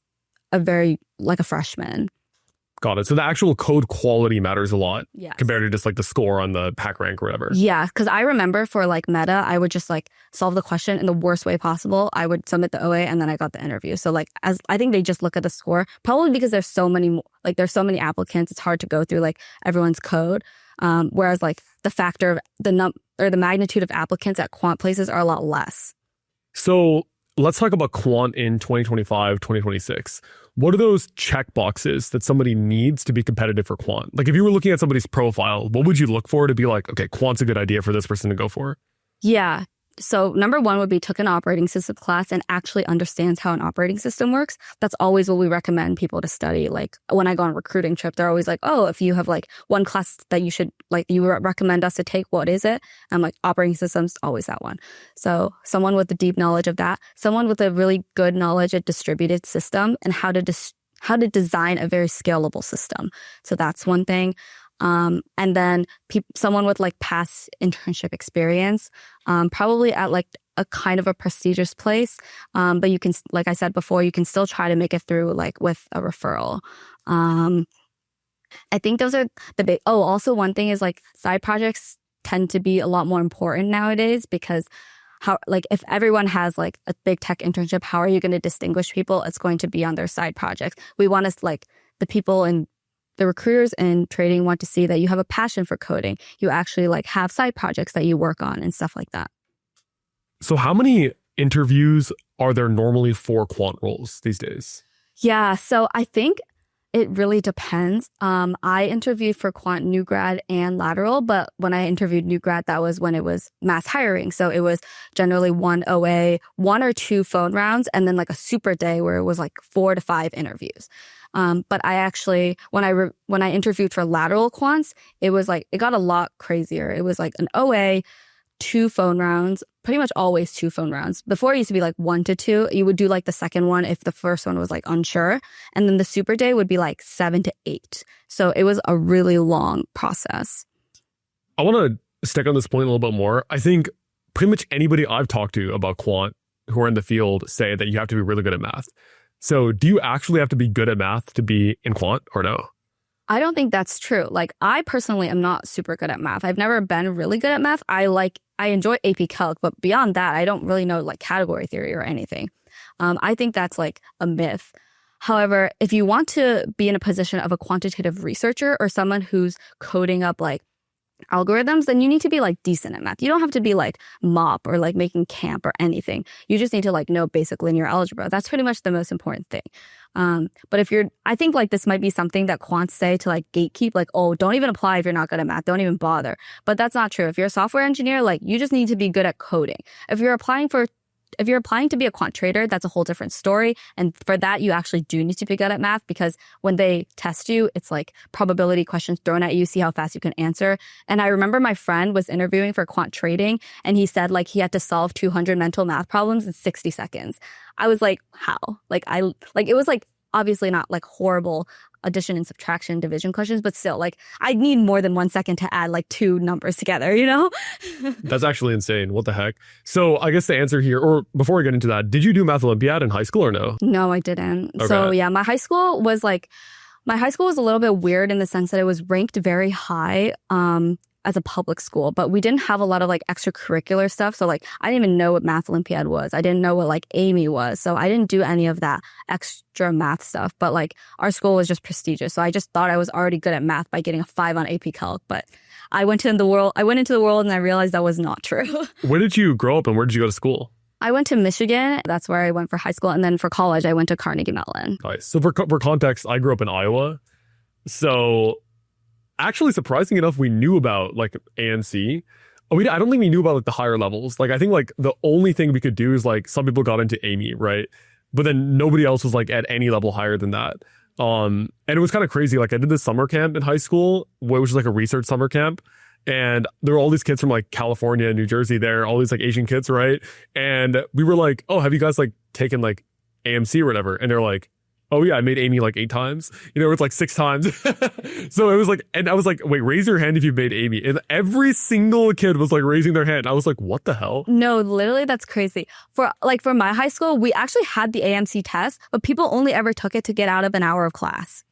a freshman. Got it. So the actual code quality matters a lot compared to just like the score on the PackRank or whatever. Yeah, because I remember for like Meta, I would just like solve the question in the worst way possible. I would submit the OA and then I got the interview. So like I think they just look at the score, probably because there's so many applicants. It's hard to go through like everyone's code. Whereas like the factor of the magnitude of applicants at quant places are a lot less. So let's talk about quant in 2025, 2026. What are those check boxes that somebody needs to be competitive for quant? Like if you were looking at somebody's profile, what would you look for to be like, okay, quant's a good idea for this person to go for? Yeah. So number one would be took an operating system class and actually understands how an operating system works. That's always what we recommend people to study. Like when I go on a recruiting trip, they're always like, oh, if you have like one class that you should like, you recommend us to take, what is it? I'm like, operating systems, always that one. So someone with a deep knowledge of that, someone with a really good knowledge of distributed system and how to design a very scalable system. So that's one thing. And then someone with like past internship experience, probably at like a kind of a prestigious place. But you can, like I said before, you can still try to make it through like with a referral. I think those are the big, also one thing is like side projects tend to be a lot more important nowadays because if everyone has like a big tech internship, how are you going to distinguish people? It's going to be on their side projects. We want to like the people in the recruiters in trading want to see that you have a passion for coding. You actually like have side projects that you work on and stuff like that. So how many interviews are there normally for quant roles these days? Yeah, so I think it really depends. I interviewed for quant new grad and lateral, but when I interviewed new grad, that was when it was mass hiring. So it was generally one OA, 1 or 2 phone rounds, and then like a super day where it was like 4 to 5 interviews. But I actually, when I interviewed for lateral quants, it was like, it got a lot crazier. It was like an OA, 2 phone rounds, pretty much always 2 phone rounds. Before it used to be like 1 to 2. You would do like the second one if the first one was like unsure. And then the super day would be like 7 to 8. So it was a really long process. I want to stick on this point a little bit more. I think pretty much anybody I've talked to about quant who are in the field say that you have to be really good at math. So do you actually have to be good at math to be in quant or no? I don't think that's true. Like, I personally am not super good at math. I've never been really good at math. I enjoy AP Calc, but beyond that, I don't really know like category theory or anything. I think that's like a myth. However, if you want to be in a position of a quantitative researcher or someone who's coding up like algorithms, then you need to be like decent at math. You don't have to be like MOP or like making camp or anything. You just need to like know basic linear algebra. That's pretty much the most important thing. But I think like this might be something that quants say to like gatekeep, like, oh, don't even apply if you're not good at math. Don't even bother. But that's not true. If you're a software engineer, like you just need to be good at coding. If you're applying to be a quant trader, that's a whole different story. And for that, you actually do need to be good at math because when they test you, it's like probability questions thrown at you, see how fast you can answer. And I remember my friend was interviewing for quant trading and he said like he had to solve 200 mental math problems in 60 seconds. I was like, how? It was like obviously not like horrible addition and subtraction division questions, but still like I need more than 1 second to add like 2 numbers together, you know? That's actually insane. What the heck? So I guess the answer here, or before I get into that, did you do Math Olympiad in high school or no? No, I didn't. Okay. So yeah, my high school was a little bit weird in the sense that it was ranked very high as a public school, but we didn't have a lot of like extracurricular stuff. So like I didn't even know what Math Olympiad was. I didn't know what like Amy was. So I didn't do any of that extra math stuff. But like our school was just prestigious. So I just thought I was already good at math by getting a 5 on AP Calc. But I went into the world and I realized that was not true. Where did you grow up and where did you go to school? I went to Michigan. That's where I went for high school. And then for college, I went to Carnegie Mellon. Nice. So for context, I grew up in Iowa. So actually, surprising enough, we knew about like ANC. I don't think we knew about like the higher levels. Like I think like the only thing we could do is like some people got into Amy, right? But then nobody else was like at any level higher than that. And it was kind of crazy. Like I did this summer camp in high school, which was like a research summer camp. And there were all these kids from like California and New Jersey there, all these like Asian kids, right? And we were like, oh, have you guys like taken like AMC or whatever? And they're like, oh yeah, I made Amy like 8 times. You know, it's like 6 times. So it was like, and I was like, wait, raise your hand if you've made Amy. And every single kid was like raising their hand. I was like, what the hell? No, literally, that's crazy. For my high school, we actually had the AMC test, but people only ever took it to get out of an hour of class.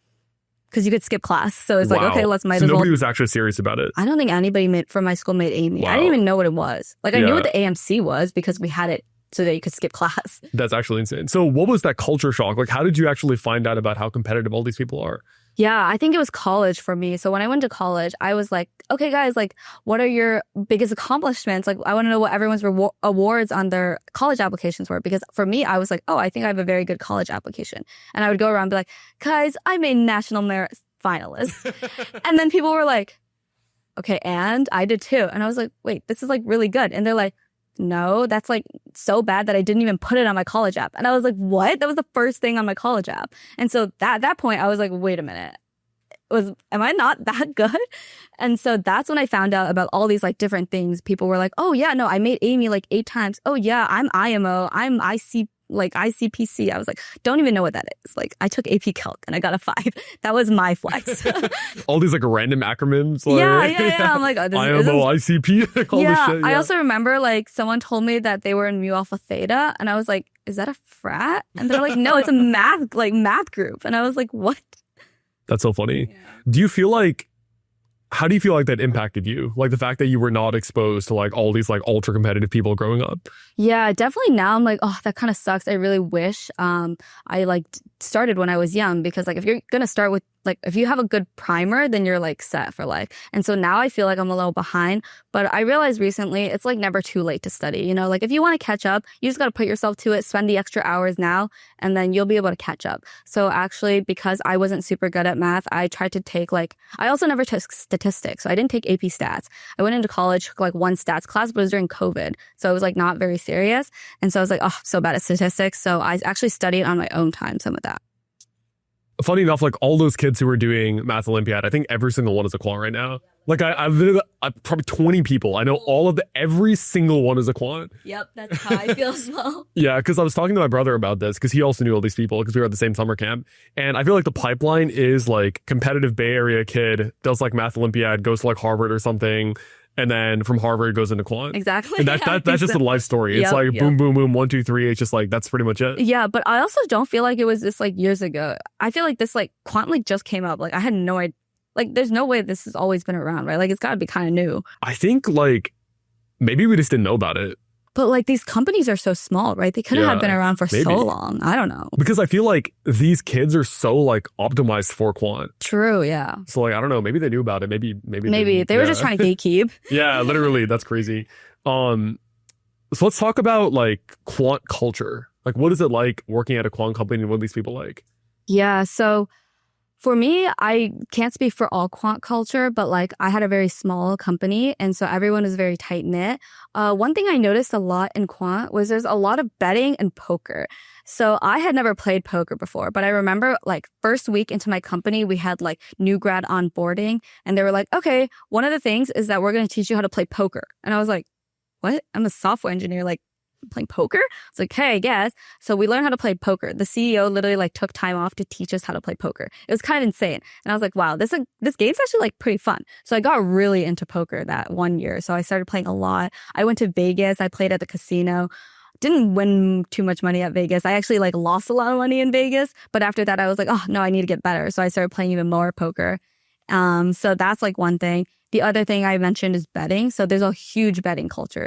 Because you could skip class. So it's like, okay, might as well. Nobody was actually serious about it. I don't think anybody from my school made Amy. Wow. I didn't even know what it was. Like I knew what the AMC was because we had it so that you could skip class. That's actually insane. So what was that culture shock? Like, how did you actually find out about how competitive all these people are? Yeah, I think it was college for me. So when I went to college, I was like, okay, guys, like, what are your biggest accomplishments? Like, I want to know what everyone's awards on their college applications were. Because for me, I was like, oh, I think I have a very good college application. And I would go around and be like, guys, I made national merit finalist. And then people were like, okay, and I did too. And I was like, wait, this is like really good. And they're like, no, that's like so bad that I didn't even put it on my college app. And I was like, what? That was the first thing on my college app. And so at that point, I was like, wait a minute. Am I not that good? And so that's when I found out about all these like different things. People were like, oh yeah, no, I made Amy like 8 times. Oh yeah, I'm IMO. I'm ICPC. I was like, don't even know what that is. Like I took AP Calc and I got a 5. That was my flex. All these like random acronyms. Like, yeah. I'm like, oh, IMO, ICP. All this shit, I also remember like someone told me that they were in Mu Alpha Theta. And I was like, is that a frat? And they're like, no, it's a math group. And I was like, what? That's so funny. Yeah. How do you feel like that impacted you? Like the fact that you were not exposed to like all these like ultra competitive people growing up? Yeah, definitely now I'm like, oh, that kind of sucks. I really wish I like started when I was young because like if you're going to start with like if you have a good primer, then you're like set for life. And so now I feel like I'm a little behind, but I realized recently it's like never too late to study. You know, like if you want to catch up, you just got to put yourself to it, spend the extra hours now, and then you'll be able to catch up. So actually, because I wasn't super good at math, I tried to take I also never took statistics. So I didn't take AP stats. I went into college, took like 1 stats class, but it was during COVID. So it was like not very serious. And so I was like, oh, so bad at statistics. So I actually studied on my own time, some of that. Funny enough, like all those kids who were doing Math Olympiad, I think every single one is a quant right now. Like I literally, probably 20 people. I know every single one is a quant. Yep, that's how I feel as well. Yeah, because I was talking to my brother about this because he also knew all these people because we were at the same summer camp. And I feel like the pipeline is like competitive Bay Area kid, does like math Olympiad, goes to like Harvard or something. And then from Harvard goes into quant. Exactly. And that's just a life story. It's like boom, boom, boom, 1, 2, 3. It's just like, that's pretty much it. Yeah, but I also don't feel like it was this like years ago. I feel like this like quant like just came up. Like I had no idea. Like there's no way this has always been around, right? Like it's got to be kind of new. I think like maybe we just didn't know about it. But like these companies are so small, right? They couldn't have been around for so long. I don't know. Because I feel like these kids are so like optimized for quant. True, yeah. So like I don't know, maybe they knew about it. Maybe they were just trying to gatekeep. Yeah, literally, that's crazy. So let's talk about like quant culture. Like what is it like working at a quant company and what are these people like? Yeah, so for me, I can't speak for all quant culture, but like I had a very small company and so everyone was very tight knit. One thing I noticed a lot in quant was there's a lot of betting and poker. So I had never played poker before, but I remember like first week into my company, we had like new grad onboarding and they were like, okay, one of the things is that we're going to teach you how to play poker. And I was like, what? I'm a software engineer. Like, playing poker? It's like, hey, I guess. So we learned how to play poker. The CEO literally like took time off to teach us how to play poker. It was kind of insane. And I was like, wow, this game's actually like pretty fun. So I got really into poker that one year. So I started playing a lot. I went to Vegas. I played at the casino. Didn't win too much money at Vegas. I actually like lost a lot of money in Vegas. But after that, I was like, oh no, I need to get better. So I started playing even more poker. So that's like one thing. The other thing I mentioned is betting. So there's a huge betting culture.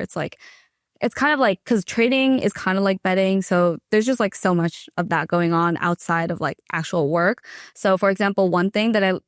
It's kind of like, because trading is kind of like betting. So there's just like so much of that going on outside of like actual work. So for example, one thing that I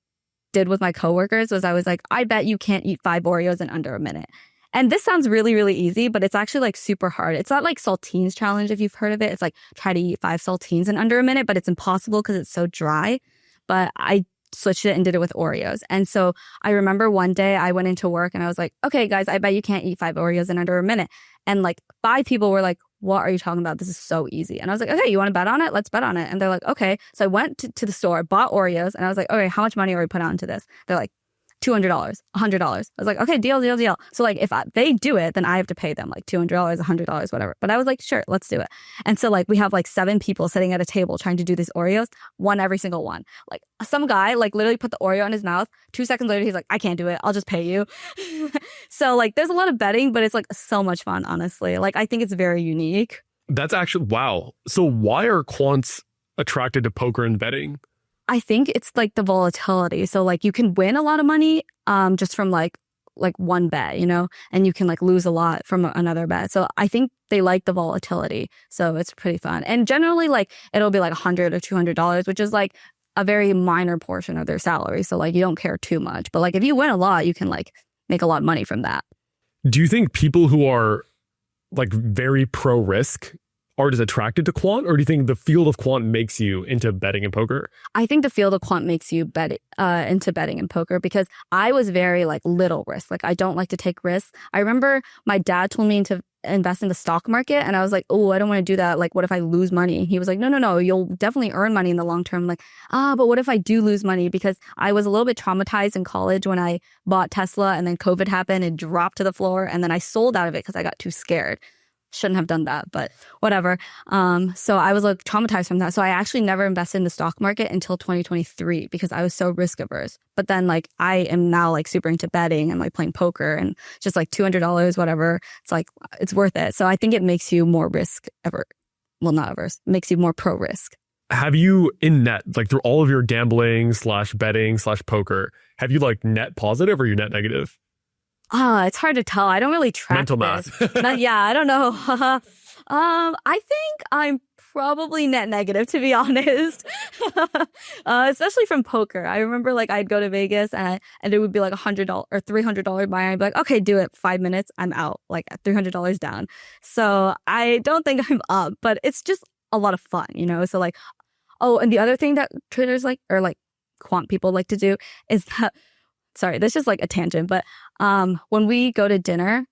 did with my coworkers was I was like, I bet you can't eat 5 Oreos in under a minute. And this sounds really, really easy, but it's actually like super hard. It's not like Saltines challenge if you've heard of it. It's like try to eat 5 saltines in under a minute, but it's impossible because it's so dry. But I switched it and did it with Oreos. And so I remember one day I went into work and I was like, okay, guys, I bet you can't eat 5 Oreos in under a minute. And like 5 people were like, what are you talking about? This is so easy. And I was like, okay, you want to bet on it? Let's bet on it. And they're like, okay. So I went to the store, bought Oreos, and I was like, okay, how much money are we putting into this? They're like, $200, $100. I was like, okay, deal. So like if they do it, then I have to pay them like $200, $100, whatever. But I was like, sure, let's do it. And so like we have like 7 people sitting at a table trying to do these Oreos, one every single one. Like some guy like literally put the Oreo in his mouth. 2 seconds later, he's like, I can't do it. I'll just pay you. So like there's a lot of betting, but it's like so much fun, honestly. Like I think it's very unique. That's actually, wow. So why are quants attracted to poker and betting? I think it's like the volatility. So like you can win a lot of money just from like one bet, you know, and you can like lose a lot from another bet. So I think they like the volatility. So it's pretty fun. And generally like it'll be like $100 or $200, which is like a very minor portion of their salary. So like you don't care too much. But like if you win a lot, you can like make a lot of money from that. Do you think people who are like very pro risk are just attracted to quant, or do you think the field of quant makes you into betting and poker? I think the field of quant makes you into betting and poker because I was very like little risk. Like I don't like to take risks. I remember my dad told me to invest in the stock market and I was like, oh, I don't want to do that. Like what if I lose money? He was like, no, you'll definitely earn money in the long term. I'm like, but what if I do lose money? Because I was a little bit traumatized in college when I bought Tesla and then COVID happened and dropped to the floor and then I sold out of it because I got too scared. Shouldn't have done that, but whatever. So I was like traumatized from that. So I actually never invested in the stock market until 2023 because I was so risk averse. But then like I am now like super into betting and like playing poker and just like $200, whatever. It's like, it's worth it. So I think it makes you more not averse, makes you more pro risk. Have you in net, like through all of your gambling / betting / poker, have you like net positive or you net negative? It's hard to tell. I don't really track mental this. math. Yeah, I don't know. I think I'm probably net negative, to be honest. Especially from poker. I remember like I'd go to Vegas and it would be like $100 or $300 buy. I'd be like, okay, do it. 5 minutes, I'm out. Like $300 down. So I don't think I'm up, but it's just a lot of fun, you know? So like, oh, and the other thing that traders like, or like quant people like to do is that, sorry, this is like a tangent, but when we go to dinner,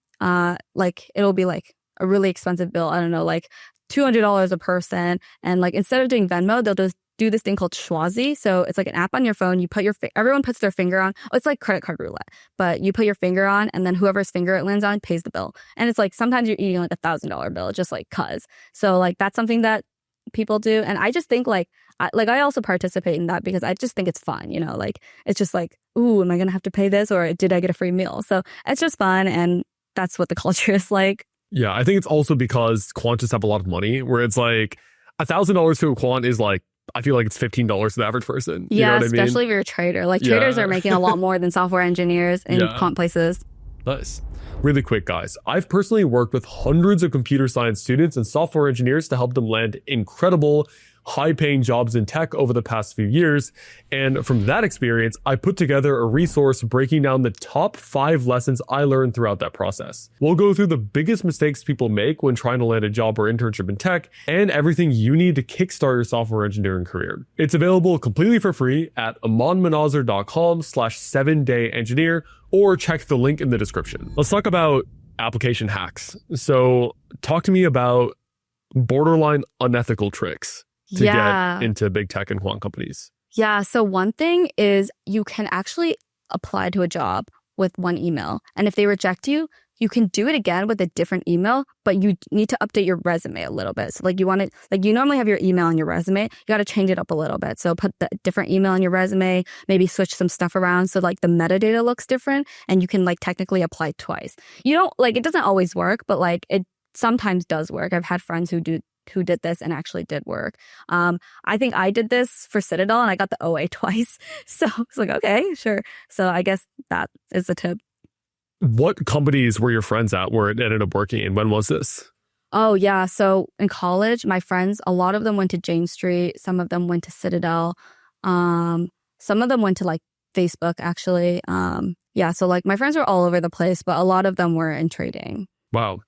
like it'll be like a really expensive bill. I don't know, like $200 a person. And like instead of doing Venmo, they'll just do this thing called Schwazi. So it's like an app on your phone. You put everyone puts their finger on. Oh, it's like credit card roulette, but you put your finger on, and then whoever's finger it lands on pays the bill. And it's like sometimes you're eating like $1,000 bill, just like cuz. So like that's something that people do, and I just think like I also participate in that because I just think it's fun. Like it's just like, ooh, am I gonna have to pay this, or did I get a free meal? So it's just fun, and that's what the culture is like. Yeah, I think it's also because quant just have a lot of money, where it's like $1,000 to a quant is like, I feel like it's $15 to the average person. You know what I mean? Especially if you're a trader. Like traders are making a lot more than software engineers in quant places. Nice. Really quick, guys. I've personally worked with hundreds of computer science students and software engineers to help them land incredible, high-paying jobs in tech over the past few years. And from that experience, I put together a resource breaking down the top 5 lessons I learned throughout that process. We'll go through the biggest mistakes people make when trying to land a job or internship in tech, and everything you need to kickstart your software engineering career. It's available completely for free at amanmanazir.com/7dayengineer, or check the link in the description. Let's talk about application hacks. So talk to me about borderline unethical tricks to get into big tech and quant companies. Yeah. So one thing is you can actually apply to a job with one email. And if they reject you, you can do it again with a different email, but you need to update your resume a little bit. So like you normally have your email on your resume, you got to change it up a little bit. So put the different email on your resume, maybe switch some stuff around so like the metadata looks different, and you can like technically apply twice. You don't it doesn't always work, but like it sometimes does work. I've had friends who did this and actually did work. I think I did this for Citadel and I got the OA twice. So it's like, okay, sure. So I guess that is the tip. What companies were your friends at where it ended up working, and when was this? Oh, yeah. So in college, my friends, a lot of them went to Jane Street. Some of them went to Citadel. Some of them went to like Facebook, actually. So like my friends were all over the place, but a lot of them were in trading. Wow.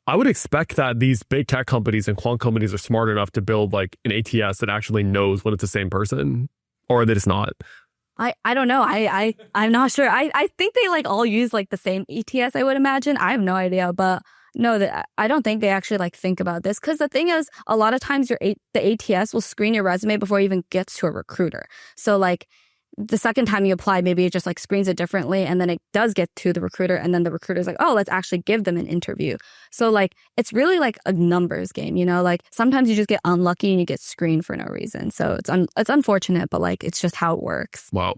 I would expect that these big tech companies and quant companies are smart enough to build like an ATS that actually knows when it's the same person, or that it's not. I don't know. I'm not sure. I think they like all use like the same ATS, I would imagine. I have no idea, but no, I don't think they actually like think about this, because the thing is, a lot of times the ATS will screen your resume before it even gets to a recruiter. So like the second time you apply, maybe it just like screens it differently, and then it does get to the recruiter, and then the recruiter's like, oh, let's actually give them an interview. So like it's really like a numbers game, like sometimes you just get unlucky and you get screened for no reason. So it's unfortunate, but like it's just how it works. Wow.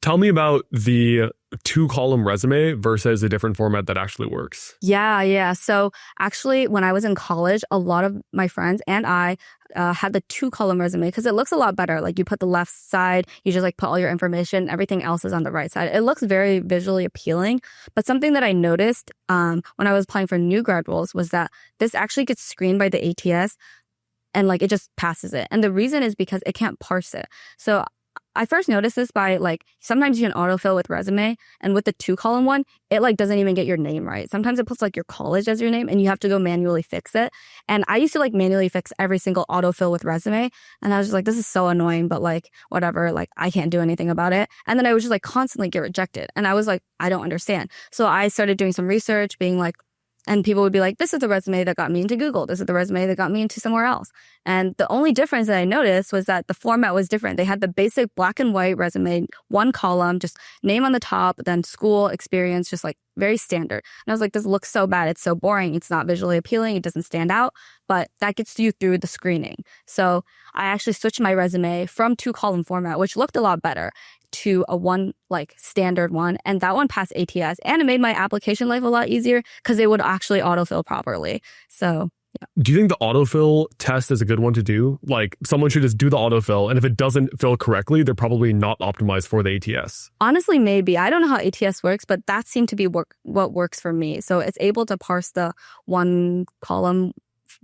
Tell me about the 2-column resume versus a different format that actually works. Yeah. So actually, when I was in college, a lot of my friends and I had the 2-column resume because it looks a lot better. Like you put the left side, you just like put all your information, everything else is on the right side. It looks very visually appealing. But something that I noticed when I was applying for new grad roles was that this actually gets screened by the ATS, and like it just passes it. And the reason is because it can't parse it. So I first noticed this by like, sometimes you can autofill with resume, and with the 2-column one, it like doesn't even get your name right. Sometimes it puts like your college as your name, and you have to go manually fix it. And I used to like manually fix every single autofill with resume. And I was just like, this is so annoying, but like, whatever, like I can't do anything about it. And then I would just like constantly get rejected. And I was like, I don't understand. So I started doing some research, being like, and people would be like, this is the resume that got me into Google. This is the resume that got me into somewhere else. And the only difference that I noticed was that the format was different. They had the basic black and white resume, 1 column, just name on the top, then school, experience, just like very standard. And I was like, this looks so bad. It's so boring. It's not visually appealing. It doesn't stand out. But that gets you through the screening. So I actually switched my resume from 2-column format, which looked a lot better, to a 1 like standard one, and that one passed ATS, and it made my application life a lot easier because it would actually autofill properly. So yeah. Do you think the autofill test is a good one to do? Like someone should just do the autofill, and if it doesn't fill correctly, they're probably not optimized for the ATS. Honestly, maybe. I don't know how ATS works, but that seemed to be what works for me. So it's able to parse the 1-column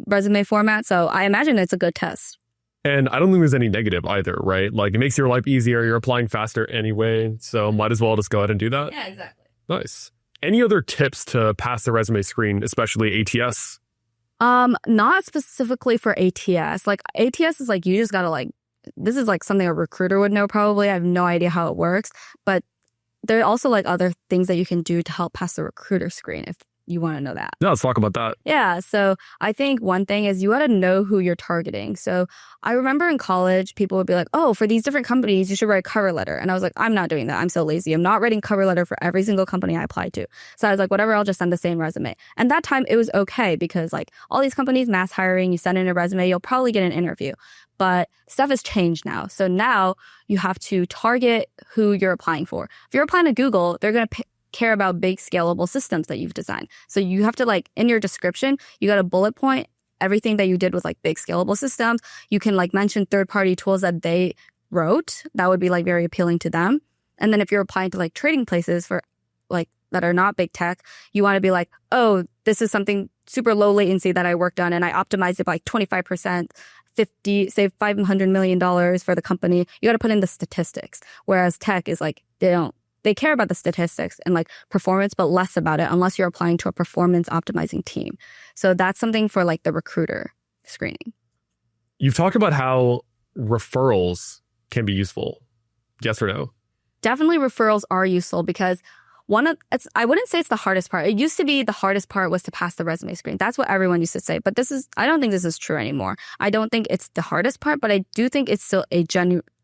resume format. So I imagine it's a good test. And I don't think there's any negative either, right? Like it makes your life easier. You're applying faster anyway. So might as well just go ahead and do that. Yeah, exactly. Nice. Any other tips to pass the resume screen, especially ATS? Not specifically for ATS. Like ATS is like, you just gotta like, this is like something a recruiter would know probably. I have no idea how it works. But there are also like other things that you can do to help pass the recruiter screen you want to know that. Yeah, let's talk about that. Yeah. So I think one thing is you got to know who you're targeting. So I remember in college, people would be like, oh, for these different companies, you should write a cover letter. And I was like, I'm not doing that. I'm so lazy. I'm not writing cover letter for every single company I apply to. So I was like, whatever, I'll just send the same resume. And that time it was okay because like all these companies, mass hiring, you send in a resume, you'll probably get an interview. But stuff has changed now. So now you have to target who you're applying for. If you're applying to Google, they're going to care about big scalable systems that you've designed. So you have to like in your description, you got to bullet point everything that you did with like big scalable systems. You can like mention third-party tools that they wrote. That would be like very appealing to them. And then if you're applying to like trading places for like that are not big tech, you want to be like, oh, this is something super low latency that I worked on and I optimized it by like 25%. Save $500 million for the company. You got to put in the statistics. Whereas tech is like, they care about the statistics and like performance, but less about it unless you're applying to a performance optimizing team. So that's something for like the recruiter screening. You've talked about how referrals can be useful. Yes or no? Definitely referrals are useful because I wouldn't say it's the hardest part. It used to be the hardest part was to pass the resume screen. That's what everyone used to say. But I don't think this is true anymore. I don't think it's the hardest part, but I do think it's still a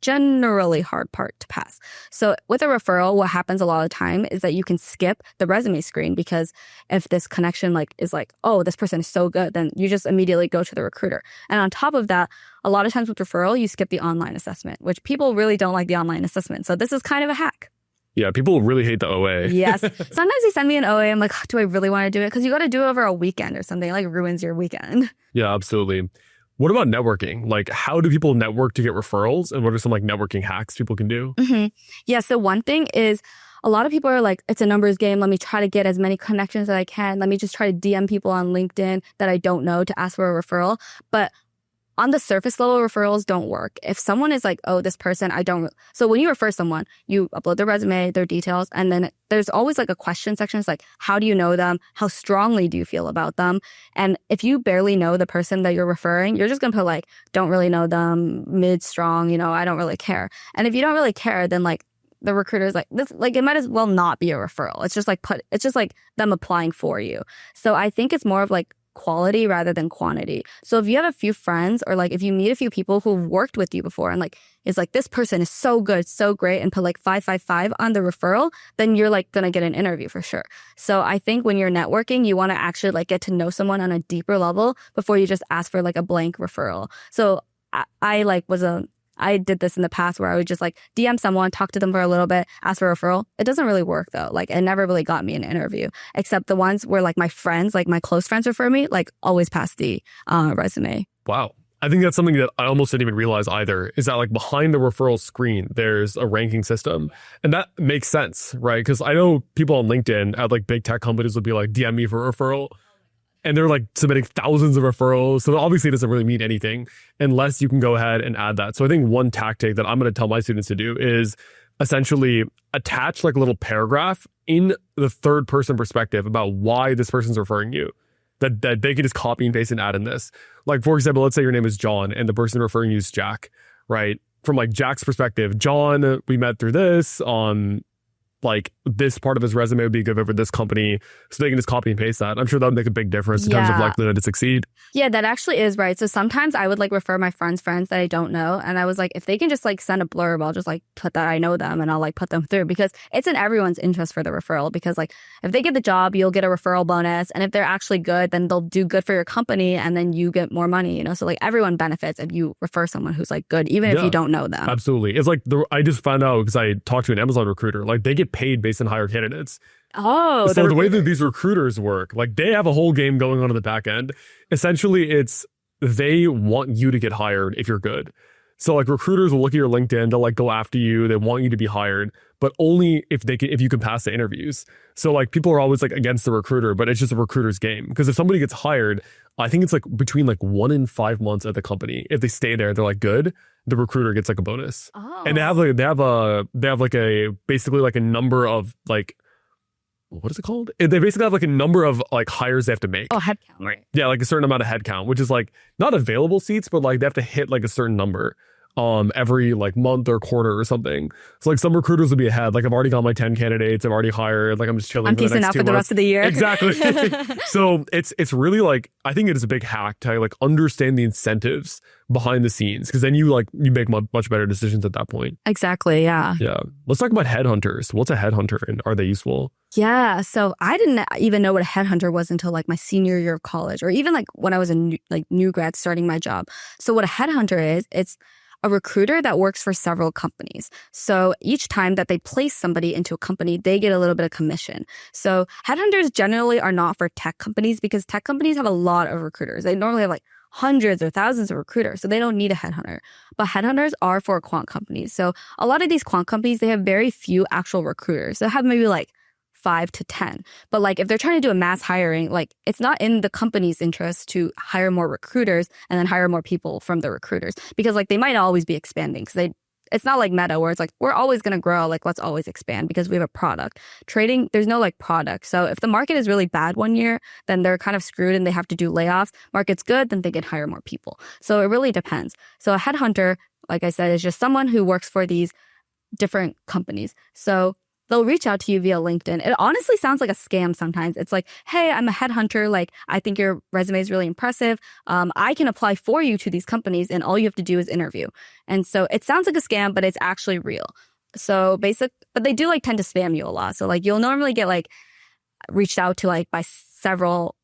generally hard part to pass. So with a referral, what happens a lot of the time is that you can skip the resume screen because if this connection is like, oh, this person is so good, then you just immediately go to the recruiter. And on top of that, a lot of times with referral, you skip the online assessment, which people really don't like the online assessment. So this is kind of a hack. Yeah, people really hate the OA. Yes. Sometimes they send me an OA. I'm like, do I really want to do it? Because you got to do it over a weekend or something. It like ruins your weekend. Yeah, absolutely. What about networking? Like, how do people network to get referrals? And what are some like networking hacks people can do? Mm-hmm. Yeah. So one thing is a lot of people are like, it's a numbers game. Let me try to get as many connections as I can. Let me just try to DM people on LinkedIn that I don't know to ask for a referral. But on the surface level, referrals don't work. If someone is like, oh, this person, so when you refer someone, you upload their resume, their details, and then there's always like a question section. It's like, how do you know them? How strongly do you feel about them? And if you barely know the person that you're referring, you're just going to put like, don't really know them, mid, strong, I don't really care. And if you don't really care, then like the recruiter's like, this, like it might as well not be a referral. It's just like them applying for you. So I think it's more of like quality rather than quantity. So if you have a few friends or like if you meet a few people who've worked with you before and like it's like this person is so good, so great and put like 555 on the referral, then you're like gonna get an interview for sure. So I think when you're networking, you want to actually like get to know someone on a deeper level before you just ask for like a blank referral. So I did this in the past where I would just like DM someone, talk to them for a little bit, ask for a referral. It doesn't really work though. Like it never really got me an interview, except the ones where like my friends, like my close friends refer me, like always pass the resume. Wow. I think that's something that I almost didn't even realize either, is that like behind the referral screen, there's a ranking system. And that makes sense, right? Because I know people on LinkedIn at like big tech companies would be like, DM me for a referral. And they're like submitting thousands of referrals. So obviously it doesn't really mean anything unless you can go ahead and add that. So I think one tactic that I'm going to tell my students to do is essentially attach like a little paragraph in the third person perspective about why this person's referring you. That they can just copy and paste and add in this. Like, for example, let's say your name is John and the person referring you is Jack, right? From like Jack's perspective, John, we met through this on like this part of his resume would be good for this company. So they can just copy and paste that. I'm sure that would make a big difference in terms of likelihood to succeed. Yeah, that actually is right. So sometimes I would like refer my friends that I don't know. And I was like, if they can just like send a blurb, I'll just like put that I know them and I'll like put them through because it's in everyone's interest for the referral because like if they get the job, you'll get a referral bonus. And if they're actually good, then they'll do good for your company and then you get more money, So like everyone benefits if you refer someone who's like good, even if you don't know them. Absolutely. It's like I just found out because I talked to an Amazon recruiter, like they get paid based on hire candidates. Oh, so the way that these recruiters work, like they have a whole game going on in the back end. Essentially, it's they want you to get hired if you're good. So like recruiters will look at your LinkedIn, they'll like go after you, they want you to be hired, but only if you can pass the interviews. So like people are always like against the recruiter, but it's just a recruiter's game. Because if somebody gets hired, I think it's like between like 1 and 5 months at the company. If they stay there, they're like good, the recruiter gets like a bonus. Oh. And they have basically like a number of like, what is it called? They basically have like a number of like hires they have to make. Oh, headcount, right? Yeah, like a certain amount of headcount, which is like not available seats, but like they have to hit like a certain number. every like month or quarter or something. So like some recruiters will be ahead. Like I've already got my 10 candidates. I've already hired. Like I'm just chilling I'm for the piecing next out 2 for the months. rest of the year. Exactly. So it's really like, I think it is a big hack to like understand the incentives behind the scenes, because then you make much better decisions at that point. Exactly. Yeah. Yeah. Let's talk about headhunters. What's a headhunter and are they useful? Yeah. So I didn't even know what a headhunter was until like my senior year of college, or even like when I was a new grad starting my job. So what a headhunter is, it's a recruiter that works for several companies. So each time that they place somebody into a company, they get a little bit of commission. So headhunters generally are not for tech companies, because tech companies have a lot of recruiters. They normally have like hundreds or thousands of recruiters, so they don't need a headhunter. But headhunters are for quant companies. So a lot of these quant companies, they have very few actual recruiters. They have maybe like 5 to 10. But like if they're trying to do a mass hiring, like it's not in the company's interest to hire more recruiters and then hire more people from the recruiters, because like they might always be expanding, because it's not like Meta where it's like, we're always going to grow. Like, let's always expand because we have a product. Trading, there's no like product. So if the market is really bad one year, then they're kind of screwed and they have to do layoffs. Market's good, then they can hire more people. So it really depends. So a headhunter, like I said, is just someone who works for these different companies. So they'll reach out to you via LinkedIn. It honestly sounds like a scam sometimes. It's like, hey, I'm a headhunter. Like, I think your resume is really impressive. I can apply for you to these companies and all you have to do is interview. And so it sounds like a scam, but it's actually real. So but they do like tend to spam you a lot. So like you'll normally get like reached out to like by several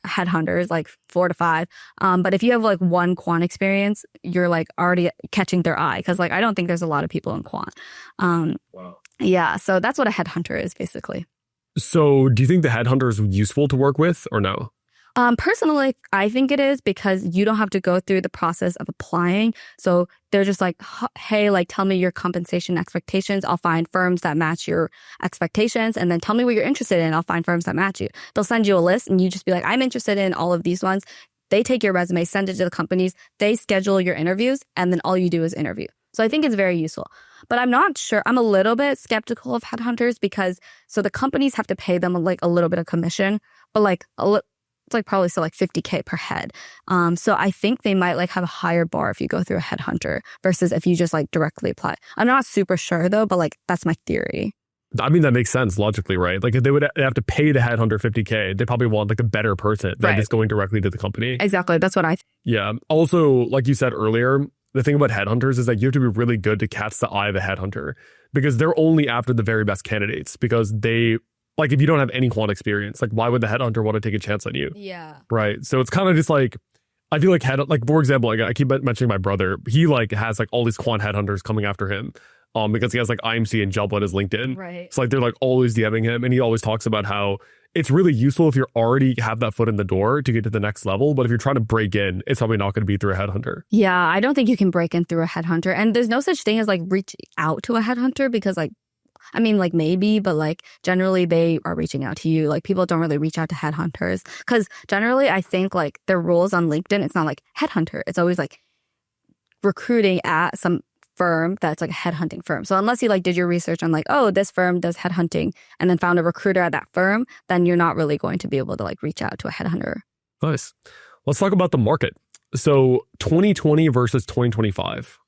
headhunters, like 4 to 5. But if you have like one quant experience, you're like already catching their eye, because like I don't think there's a lot of people in quant. Wow. Yeah, so that's what a headhunter is basically. So do you think the headhunter is useful to work with or no? Personally, I think it is, because you don't have to go through the process of applying. So they're just like, hey, like, tell me your compensation expectations. I'll find firms that match your expectations. And then tell me what you're interested in. I'll find firms that match you. They'll send you a list and you just be like, I'm interested in all of these ones. They take your resume, send it to the companies. They schedule your interviews. And then all you do is interview. So I think it's very useful. But I'm not sure. I'm a little bit skeptical of headhunters, because so the companies have to pay them like a little bit of commission, but like it's like probably still like 50K per head. So I think they might like have a higher bar if you go through a headhunter versus if you just like directly apply. I'm not super sure though, but like that's my theory. I mean, that makes sense logically, right? Like if they would have to pay the headhunter 50K, they probably want like a better person than just going directly to the company. Exactly. That's what I think. Yeah. Also, like you said earlier, the thing about headhunters is that you have to be really good to catch the eye of a headhunter, because they're only after the very best candidates, because they, like, if you don't have any quant experience, like why would the headhunter want to take a chance on you? Yeah. Right. So it's kind of just like, I feel like for example, like I keep mentioning my brother, he like has like all these quant headhunters coming after him. Because he has like IMC and Jump on his LinkedIn. Right. So like they're like always DMing him, and he always talks about how it's really useful if you already have that foot in the door to get to the next level. But if you're trying to break in, it's probably not going to be through a headhunter. Yeah, I don't think you can break in through a headhunter. And there's no such thing as like reach out to a headhunter, because like, I mean, like maybe, but like generally they are reaching out to you. Like people don't really reach out to headhunters, because generally I think like their roles on LinkedIn, it's not like headhunter. It's always like recruiting at some firm that's like a headhunting firm. So unless you like did your research on like, oh, this firm does headhunting and then found a recruiter at that firm, then you're not really going to be able to like reach out to a headhunter. Nice. Let's talk about the market. So 2020 versus 2025.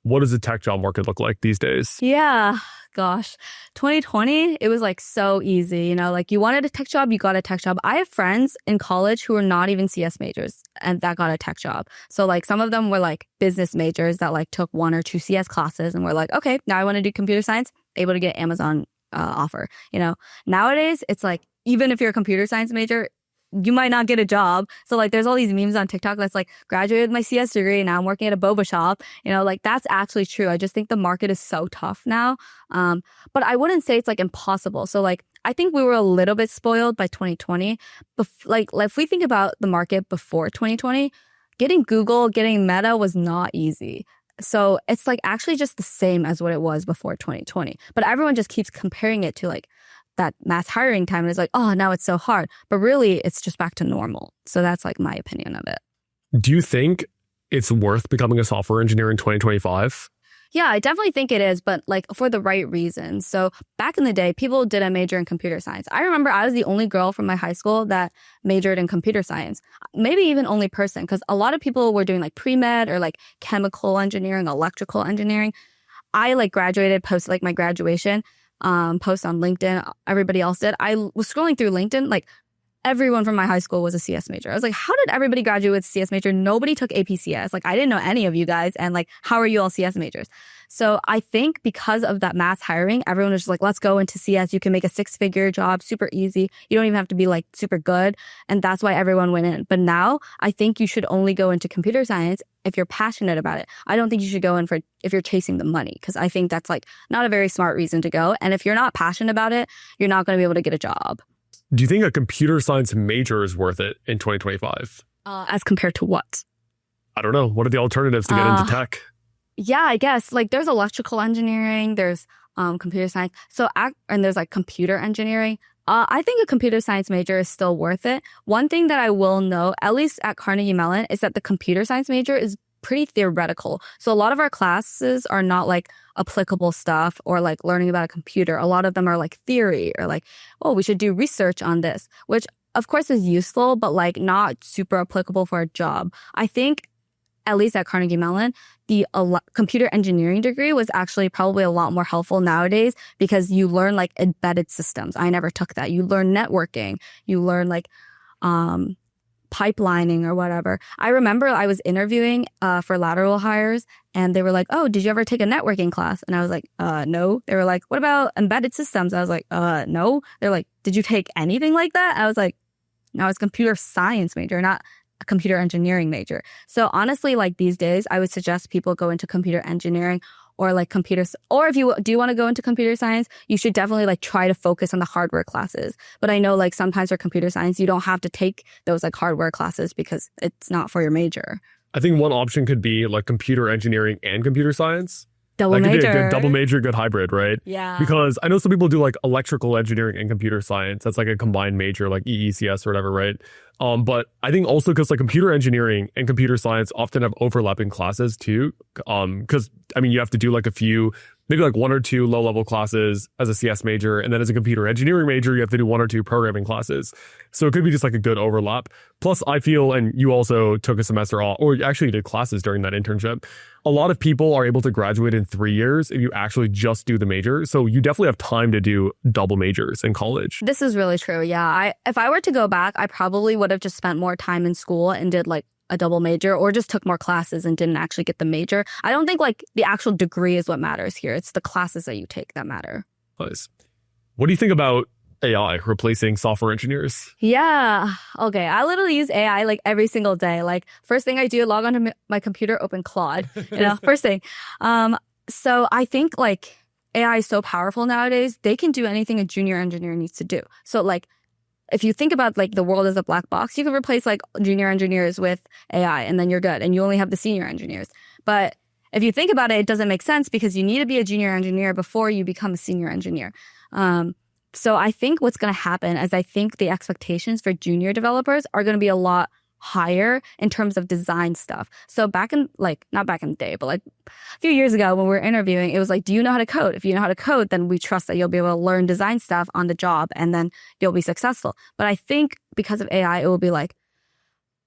What does the tech job market look like these days? Yeah. Gosh, 2020, it was like so easy. You know, like you wanted a tech job, you got a tech job. I have friends in college who are not even CS majors and that got a tech job. So like some of them were like business majors that like took 1 or 2 CS classes and were like, okay, now I want to do computer science, able to get Amazon offer. You know, nowadays it's like, even if you're a computer science major, you might not get a job. So like there's all these memes on TikTok that's like, graduated with my CS degree, now I'm working at a boba shop. You know, like that's actually true. I just think the market is so tough now. But I wouldn't say it's like impossible. So like I think we were a little bit spoiled by 2020. Like if we think about the market before 2020, getting Google, getting Meta was not easy. So it's like actually just the same as what it was before 2020. But everyone just keeps comparing it to like that mass hiring time, and it's like, oh, now it's so hard. But really, it's just back to normal. So that's like my opinion of it. Do you think it's worth becoming a software engineer in 2025? Yeah, I definitely think it is, but like for the right reasons. So back in the day, people didn't major in computer science. I remember I was the only girl from my high school that majored in computer science. Maybe even only person, because a lot of people were doing like pre-med or like chemical engineering, electrical engineering. I like graduated, posted like my graduation post on LinkedIn. Everybody else did. I was scrolling through LinkedIn, like everyone from my high school was a CS major. I was like, how did everybody graduate with CS major? Nobody took APCS. Like, I didn't know any of you guys. And like, how are you all CS majors? So I think because of that mass hiring, everyone was just like, let's go into CS. You can make a 6-figure job super easy. You don't even have to be like super good. And that's why everyone went in. But now I think you should only go into computer science if you're passionate about it. I don't think you should go in for if you're chasing the money, because I think that's like not a very smart reason to go. And if you're not passionate about it, you're not going to be able to get a job. Do you think a computer science major is worth it in 2025? As compared to what? I don't know. What are the alternatives to get into tech? Yeah, I guess like there's electrical engineering, there's computer science. And there's like computer engineering. I think a computer science major is still worth it. One thing that I will know, at least at Carnegie Mellon, is that the computer science major is pretty theoretical. So a lot of our classes are not like applicable stuff or like learning about a computer. A lot of them are like theory or like, oh, we should do research on this, which of course is useful, but like not super applicable for a job. I think at least at Carnegie Mellon, the computer engineering degree was actually probably a lot more helpful nowadays because you learn like embedded systems. I never took that. You learn networking. You learn like pipelining or whatever. I remember I was interviewing for lateral hires and they were like, oh, did you ever take a networking class? And I was like, no. They were like, what about embedded systems? I was like, no. They're like, did you take anything like that? I was like, no, I was a computer science major, not a computer engineering major. So honestly, like these days, I would suggest people go into computer engineering or like computers. Or if you do want to go into computer science, you should definitely like try to focus on the hardware classes. But I know like sometimes for computer science, you don't have to take those like hardware classes because it's not for your major. I think one option could be like computer engineering and computer science. Double that could major. be a good double major, good hybrid, right? Yeah. Because I know some people do like electrical engineering and computer science. That's like a combined major, like EECS or whatever, right? But I think also because like computer engineering and computer science often have overlapping classes too. Because I mean, you have to do like a few, maybe like 1 or 2 low-level classes as a CS major. And then as a computer engineering major, you have to do 1 or 2 programming classes. So it could be just like a good overlap. Plus, I feel, and you also took a semester off, or actually did classes during that internship. A lot of people are able to graduate in 3 years if you actually just do the major. So you definitely have time to do double majors in college. This is really true. Yeah. If I were to go back, I probably would have just spent more time in school and did like a double major or just took more classes and didn't actually get the major. I don't think like the actual degree is what matters here. It's the classes that you take that matter. Nice. What do you think about AI replacing software engineers? Yeah. Okay. I literally use AI like every single day. Like first thing I do, log onto my computer, open Claude, first thing. So I think like AI is so powerful nowadays. They can do anything a junior engineer needs to do. So like if you think about like the world as a black box, you can replace like junior engineers with AI and then you're good. And you only have the senior engineers. But if you think about it, it doesn't make sense because you need to be a junior engineer before you become a senior engineer. So I think what's going to happen is I think the expectations for junior developers are going to be a lot higher in terms of design stuff. So back in like, not back in the day, but like a few years ago when we were interviewing, it was like, do you know how to code? If you know how to code, then we trust that you'll be able to learn design stuff on the job and then you'll be successful. But I think because of AI, it will be like,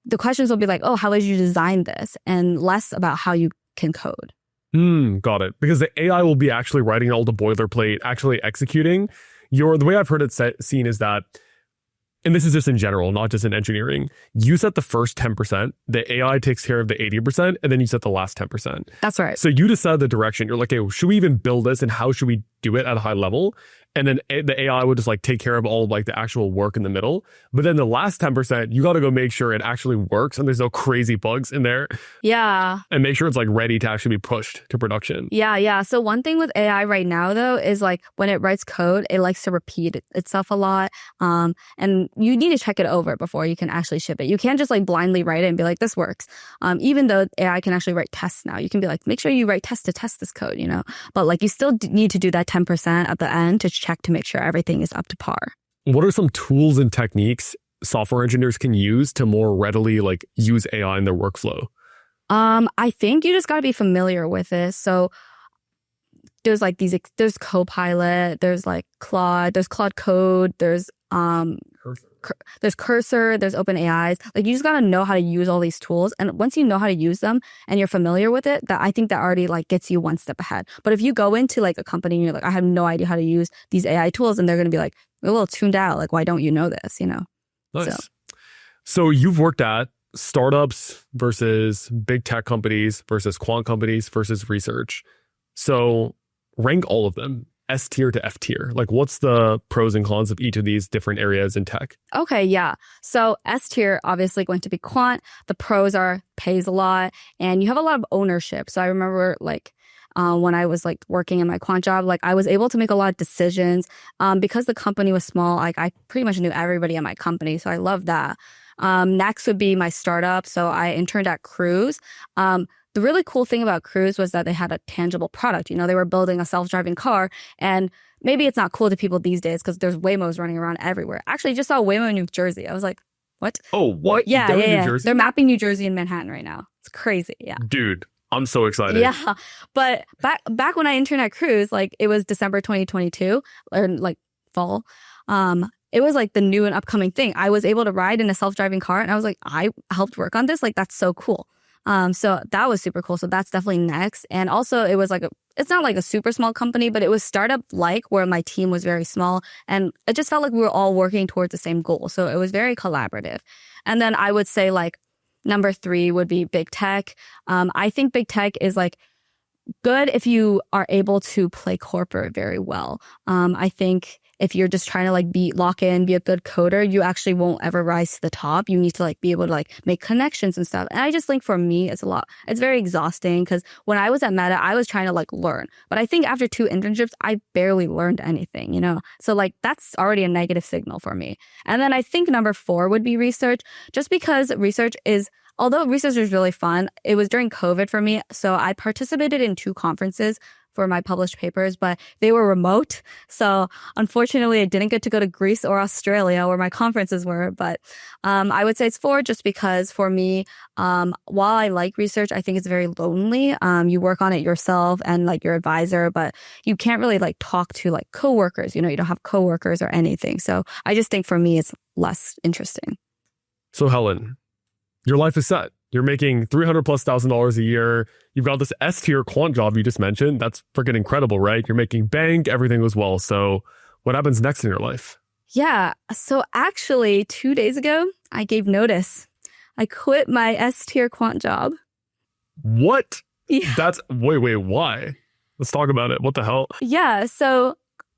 the questions will be like, oh, how did you design this? And less about how you can code. Got it. Because the AI will be actually writing all the boilerplate, actually executing. The way I've heard it seen is that, and this is just in general, not just in engineering, you set the first 10%, the AI takes care of the 80%, and then you set the last 10%. That's right. So you decide the direction. You're like, hey, should we even build this and how should we do it at a high level? And then the AI would just like take care of all of like the actual work in the middle. But then the last 10%, you got to go make sure it actually works and there's no crazy bugs in there. Yeah. And make sure it's like ready to actually be pushed to production. Yeah. So one thing with AI right now though is like when it writes code, it likes to repeat itself a lot. And you need to check it over before you can actually ship it. You can't just like blindly write it and be like, this works. Even though AI can actually write tests now, you can be like, make sure you write tests to test this code, But like you still need to do that 10% at the end to check to make sure everything is up to par. What are some tools and techniques software engineers can use to more readily like use AI in their workflow? I think you just got to be familiar with it. So there's like there's Copilot, there's like Claude, there's Claude Code, there's there's Cursor, there's OpenAI's. Like, you just gotta know how to use all these tools. And once you know how to use them and you're familiar with it, that I think that already like gets you one step ahead. But if you go into like a company and you're like, I have no idea how to use these AI tools, and they're gonna be like, a little tuned out. Like, why don't you know this? You know? Nice. So you've worked at startups versus big tech companies versus quant companies versus research. So rank all of them. S tier to F tier. Like, what's the pros and cons of each of these different areas in tech? Okay, yeah. So S tier, obviously going to be quant. The pros are pays a lot and you have a lot of ownership. So I remember like when I was like working in my quant job, like I was able to make a lot of decisions because the company was small. Like I pretty much knew everybody at my company. So I love that. Next would be my startup. So I interned at Cruise. The really cool thing about Cruise was that they had a tangible product. You know, they were building a self-driving car, and maybe it's not cool to people these days because there's Waymos running around everywhere. Actually, I just saw Waymo in New Jersey. I was like, what? Oh, what? Yeah. New Jersey? They're mapping New Jersey and Manhattan right now. It's crazy. Yeah. Dude, I'm so excited. Yeah. But back when I interned at Cruise, like it was December 2022 or like fall. It was like the new and upcoming thing. I was able to ride in a self-driving car, and I was like, I helped work on this. Like, that's so cool. So that was super cool. So that's definitely next. And also it was like it's not like a super small company, but it was startup like where my team was very small, and it just felt like we were all working towards the same goal. So it was very collaborative. And then I would say like number 3 would be big tech. I think big tech is like good if you are able to play corporate very well. I think if you're just trying to like lock in, be a good coder, you actually won't ever rise to the top. You need to like be able to like make connections and stuff. And I just think for me, it's very exhausting because when I was at Meta, I was trying to like learn. But I think after 2 internships, I barely learned anything, you know? So like that's already a negative signal for me. And then I think number 4 would be research, just because although research is really fun, it was during COVID for me. So I participated in 2 conferences for my published papers, but they were remote. So unfortunately, I didn't get to go to Greece or Australia where my conferences were. But I would say it's 4 just because for me, while I like research, I think it's very lonely. You work on it yourself and like your advisor, but you can't really like talk to like coworkers. You know, you don't have coworkers or anything. So I just think for me, it's less interesting. So Helen, your life is set. You're making $300,000+ a year. You've got this S tier quant job you just mentioned. That's freaking incredible, right? You're making bank. Everything goes well. So what happens next in your life? Yeah. So actually 2 days ago, I gave notice. I quit my S tier quant job. What? Yeah. Wait, why? Let's talk about it. What the hell? Yeah. So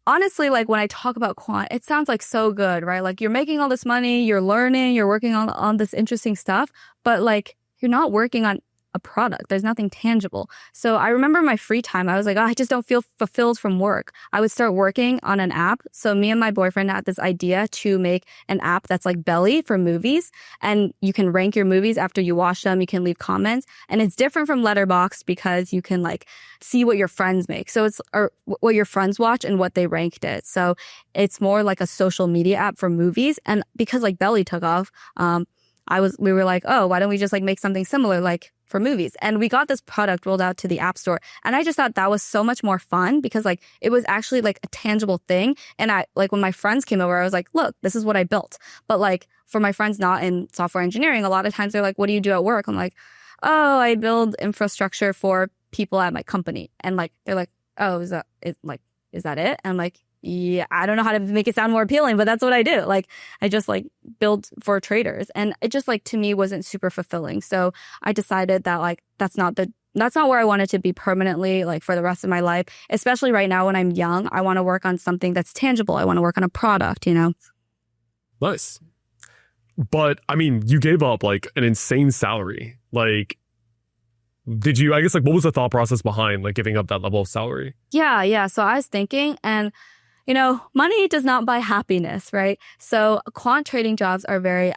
honestly, like when I talk about quant, it sounds like so good, right? Like you're making all this money, you're learning, you're working on this interesting stuff, but like you're not working on a product. There's nothing tangible. So I remember my free time, I was like, I just don't feel fulfilled from work. I would start working on an app. So me and my boyfriend had this idea to make an app that's like Belly for movies. And you can rank your movies after you watch them. You can leave comments. And it's different from Letterboxd because you can like see what your friends make. So it's or what your friends watch and what they ranked it. So it's more like a social media app for movies. And because like Belly took off, we were like, oh, why don't we just like make something similar like for movies? And we got this product rolled out to the App Store. And I just thought that was so much more fun because like it was actually like a tangible thing. And I like when my friends came over, I was like, look, this is what I built. But like for my friends not in software engineering, a lot of times they're like, what do you do at work? I'm like, oh, I build infrastructure for people at my company. And like they're like, oh, is that it? And I'm like, yeah, I don't know how to make it sound more appealing, but that's what I do. Like, I just like build for traders, and it just like to me wasn't super fulfilling. So I decided that like that's not where I wanted to be permanently, like for the rest of my life. Especially right now when I'm young, I want to work on something that's tangible. I want to work on a product, you know. Nice, but I mean, you gave up like an insane salary. Like, did you? I guess like what was the thought process behind like giving up that level of salary? Yeah. So I was thinking, and you know, money does not buy happiness, right? So quant trading jobs are they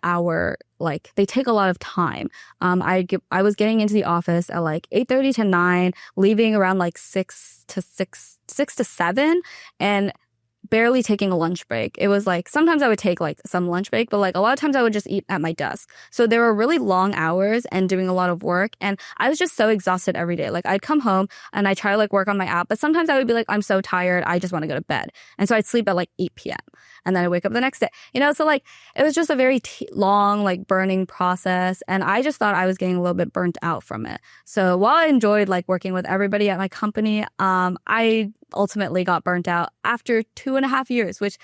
take a lot of time. I was getting into the office at like 8:30 to 9, leaving around like 6 to 7. And barely taking a lunch break. It was like sometimes I would take like some lunch break, but like a lot of times I would just eat at my desk. So there were really long hours and doing a lot of work. And I was just so exhausted every day. Like I'd come home and I try to like work on my app, but sometimes I would be like, I'm so tired. I just want to go to bed. And so I'd sleep at like 8 p.m. and then I wake up the next day, so like it was just a very long, like burning process. And I just thought I was getting a little bit burnt out from it. So while I enjoyed like working with everybody at my company, I ultimately got burnt out after 2.5 years, which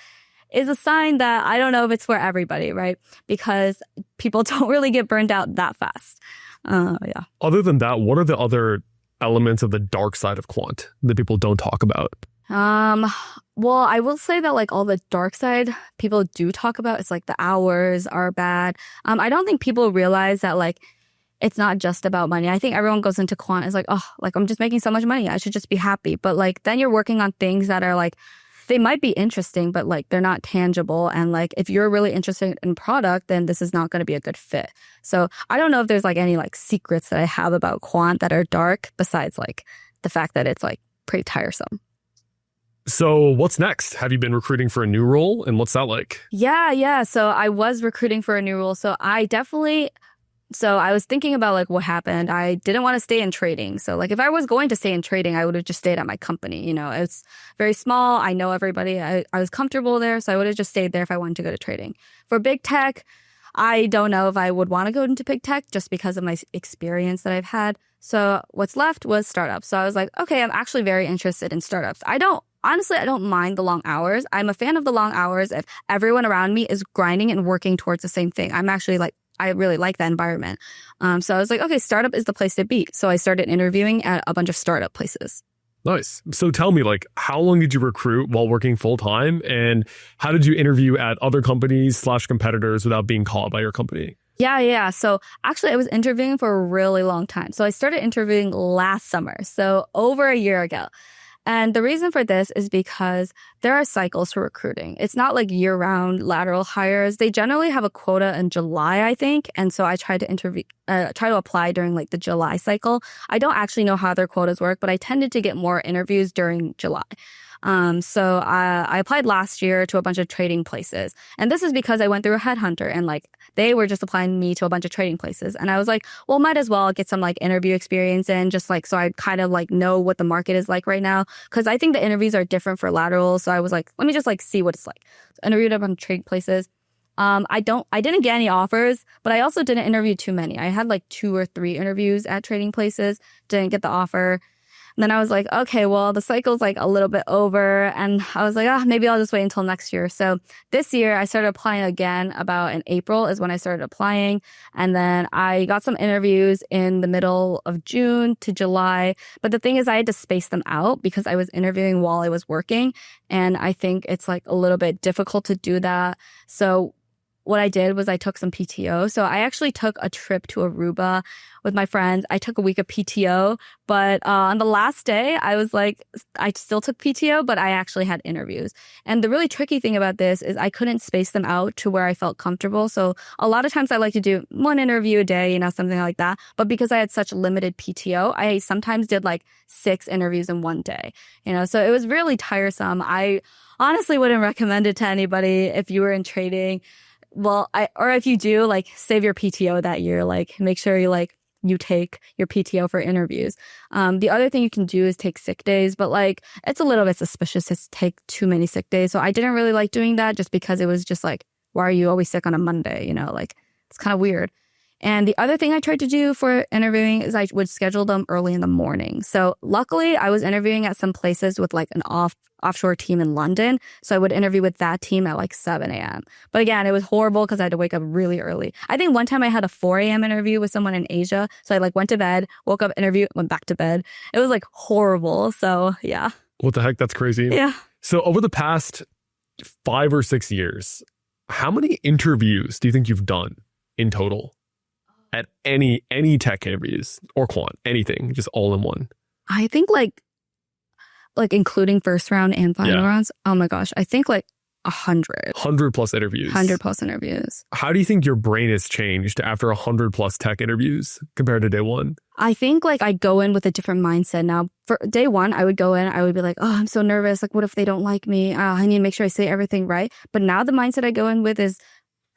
is a sign that I don't know if it's for everybody, right? Because people don't really get burnt out that fast. Yeah. Other than that, what are the other elements of the dark side of Quant that people don't talk about? Well, I will say that like all the dark side people do talk about, it's like the hours are bad. I don't think people realize that like it's not just about money. I think everyone goes into Quant as like, oh, like I'm just making so much money. I should just be happy. But like then you're working on things that are like, they might be interesting, but like they're not tangible. And like if you're really interested in product, then this is not going to be a good fit. So I don't know if there's like any like secrets that I have about Quant that are dark besides like the fact that it's like pretty tiresome. So what's next? Have you been recruiting for a new role? And what's that like? Yeah. So I was recruiting for a new role. So I was thinking about like what happened. I didn't want to stay in trading. So like if I was going to stay in trading, I would have just stayed at my company. It's very small. I know everybody. I was comfortable there. So I would have just stayed there if I wanted to go to trading. For big tech, I don't know if I would want to go into big tech just because of my experience that I've had. So what's left was startups. So I was like, okay, I'm actually very interested in startups. Honestly, I don't mind the long hours. I'm a fan of the long hours if everyone around me is grinding and working towards the same thing. I really like that environment. So I was like, okay, startup is the place to be. So I started interviewing at a bunch of startup places. Nice. So tell me, like, how long did you recruit while working full time? And how did you interview at other companies / competitors without being called by your company? Yeah. So actually, I was interviewing for a really long time. So I started interviewing last summer. So over a year ago. And the reason for this is because there are cycles for recruiting. It's not like year-round lateral hires. They generally have a quota in July, I think. And so I tried to apply during like the July cycle. I don't actually know how their quotas work, but I tended to get more interviews during July. So I applied last year to a bunch of trading places. And this is because I went through a headhunter and like they were just applying me to a bunch of trading places. And I was like, well, might as well get some like interview experience in just like so I kind of like know what the market is like right now. Because I think the interviews are different for laterals. So I was like, let me just like see what it's like. So I interviewed at a bunch of trading places. I didn't get any offers, but I also didn't interview too many. I had like 2 or 3 interviews at trading places, didn't get the offer. And then I was like, okay, well, the cycle's like a little bit over. And I was like, maybe I'll just wait until next year. So this year I started applying again about in April is when I started applying. And then I got some interviews in the middle of June to July. But the thing is I had to space them out because I was interviewing while I was working. And I think it's like a little bit difficult to do that. So what I did was I took some PTO. So I actually took a trip to Aruba with my friends. I took a week of PTO, but on the last day, I was like, I still took PTO, but I actually had interviews. And the really tricky thing about this is I couldn't space them out to where I felt comfortable. So a lot of times I like to do 1 interview a day, something like that. But because I had such limited PTO, I sometimes did like 6 interviews in one day, so it was really tiresome. I honestly wouldn't recommend it to anybody if you were in trading. Well, or if you do, like, save your PTO that year, like, make sure you take your PTO for interviews. The other thing you can do is take sick days, but like, it's a little bit suspicious to take too many sick days. So I didn't really like doing that just because it was just like, why are you always sick on a Monday? Like, it's kind of weird. And the other thing I tried to do for interviewing is I would schedule them early in the morning. So luckily, I was interviewing at some places with like an offshore team in London. So I would interview with that team at like 7 a.m. But again, it was horrible because I had to wake up really early. I think one time I had a 4 a.m. interview with someone in Asia. So I like went to bed, woke up, interview, went back to bed. It was like horrible. So yeah. What the heck? That's crazy. Yeah. So over the past 5 or 6 years, how many interviews do you think you've done in total? At any tech interviews or Quant, anything, just all in one? I think like including first round and final rounds. Oh my gosh. I think like 100. 100 plus interviews. 100 plus interviews. How do you think your brain has changed after 100 plus tech interviews compared to day one? I think like I go in with a different mindset now. For day one, I would go in, I would be like, oh, I'm so nervous. Like, what if they don't like me? I need to make sure I say everything right. But now the mindset I go in with is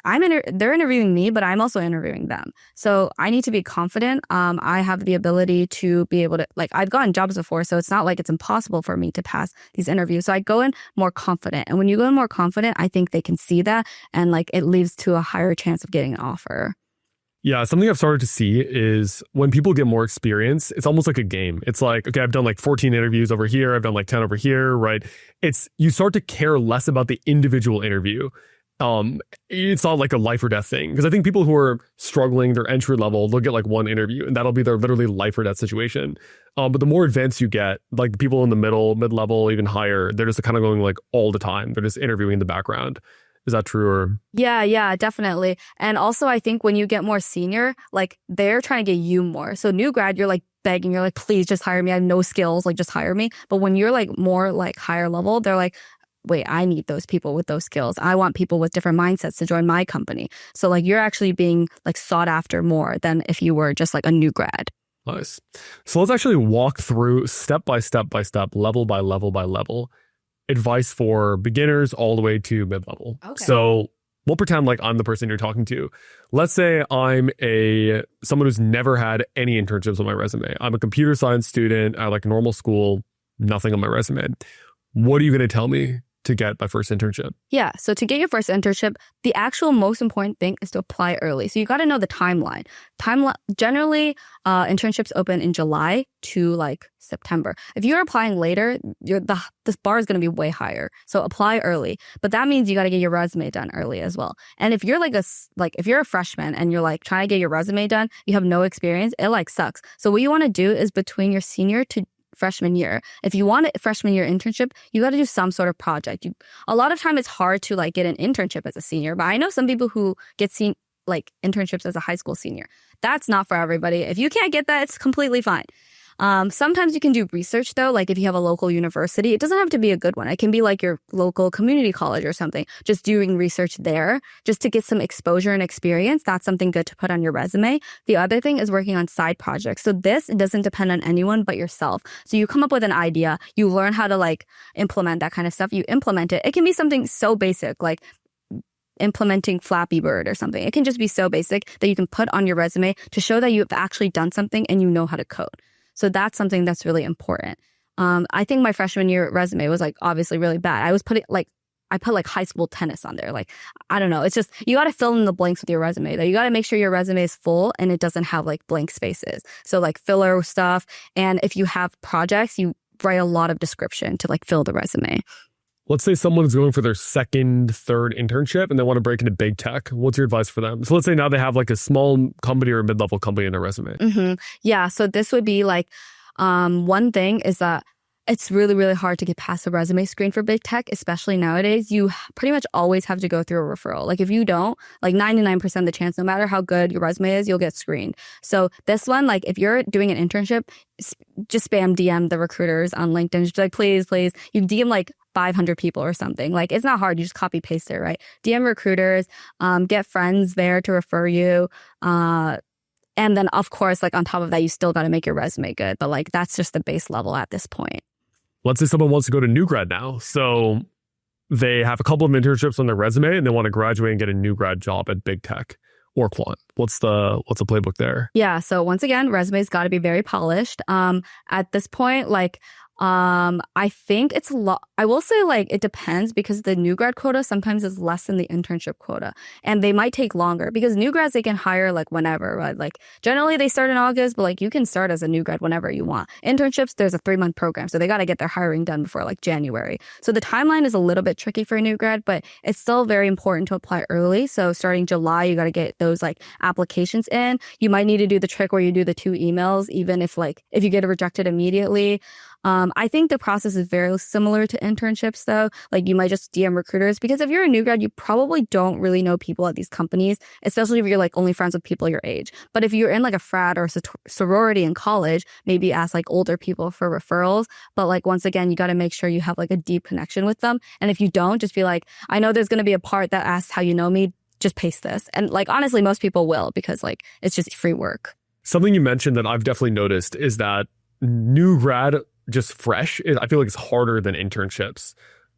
they're interviewing me, but I'm also interviewing them. So I need to be confident. I have the ability to be able to, like, I've gotten jobs before, so it's not like it's impossible for me to pass these interviews. So I go in more confident. And when you go in more confident, I think they can see that, and like it leads to a higher chance of getting an offer. Yeah, something I've started to see is when people get more experience, it's almost like a game. It's like, okay, I've done like 14 interviews over here. I've done like 10 over here, right? You start to care less about the individual interview. It's not like a life or death thing, because I think people who are struggling, they're entry level, they'll get like one interview and that'll be their literally life or death situation. But the more advanced you get, like people in the middle, mid-level, even higher, they're just kind of going like all the time. They're just interviewing in the background. Is that true? Or Yeah, definitely. And also I think when you get more senior, like they're trying to get you more. So new grad, you're like begging, you're like, please just hire me. I have no skills, like just hire me. But when you're like more like higher level, they're like, wait, I need those people with those skills. I want people with different mindsets to join my company. So like you're actually being like sought after more than if you were just like a new grad. Nice. So let's actually walk through step by step, level by level, advice for beginners all the way to mid-level. Okay. So we'll pretend like I'm the person you're talking to. Let's say I'm someone who's never had any internships on my resume. I'm a computer science student at like normal school, nothing on my resume. What are you going to tell me to get my first internship? Yeah. So to get your first internship, the actual most important thing is to apply early. So you got to know the timeline. Generally, internships open in July to like September. If you're applying later, this bar is going to be way higher. So apply early. But that means you got to get your resume done early as well. And if you're if you're a freshman and you're like trying to get your resume done, you have no experience, it like sucks. So what you want to do is between your senior to freshman year, if you want a freshman year internship, you got to do some sort of project. A lot of time it's hard to like get an internship as a senior, but I know some people who get like internships as a high school senior. That's not for everybody. If you can't get that, it's completely fine. Sometimes you can do research though, like if you have a local university, it doesn't have to be a good one. It can be like your local community college or something, just doing research there just to get some exposure and experience. That's something good to put on your resume. The other thing is working on side projects. So this doesn't depend on anyone but yourself. So you come up with an idea, you learn how to like implement that kind of stuff, you implement it. It can be something so basic like implementing Flappy Bird or something. It can just be so basic that you can put on your resume to show that you've actually done something and you know how to code. So that's something that's really important. I think my freshman year resume was like obviously really bad. I put like high school tennis on there. Like, I don't know. It's just, you got to fill in the blanks with your resume though. You got to make sure your resume is full and it doesn't have like blank spaces. So like filler stuff. And if you have projects, you write a lot of description to like fill the resume. Let's say someone's going for their second, third internship and they want to break into big tech. What's your advice for them? So let's say now they have like a small company or a mid-level company in their resume. Mm-hmm. Yeah. So this would be like, one thing is that it's really, really hard to get past the resume screen for big tech, especially nowadays. You pretty much always have to go through a referral. Like if you don't, like 99% of the chance, no matter how good your resume is, you'll get screened. So this one, like if you're doing an internship, just spam DM the recruiters on LinkedIn. Just be like, please. You DM like 500 people or something. Like it's not hard. You just copy paste it, right? DM recruiters, get friends there to refer you. And then of course, like on top of that, you still got to make your resume good. But like that's just the base level at this point. Let's say someone wants to go to new grad now. So they have a couple of internships on their resume and they want to graduate and get a new grad job at big tech or Quant. What's the playbook there? Yeah. So once again, resume's got to be very polished. At this point, like, I think it's a lot. I will say like it depends because the new grad quota sometimes is less than the internship quota and they might take longer because new grads, they can hire like whenever, right? Like generally they start in August, but like you can start as a new grad whenever you want. Internships, there's a 3-month program. So they got to get their hiring done before like January. So the timeline is a little bit tricky for a new grad, but it's still very important to apply early. So starting July, you got to get those like applications in. You might need to do the trick where you do the 2 emails, even if you get rejected immediately. I think the process is very similar to internships though. Like you might just DM recruiters because if you're a new grad, you probably don't really know people at these companies, especially if you're like only friends with people your age. But if you're in like a frat or a sorority in college, maybe ask like older people for referrals. But like once again, you got to make sure you have like a deep connection with them. And if you don't, just be like, I know there's going to be a part that asks how you know me. Just paste this. And like, honestly, most people will because like, it's just free work. Something you mentioned that I've definitely noticed is that new grad, just fresh, I feel like it's harder than internships.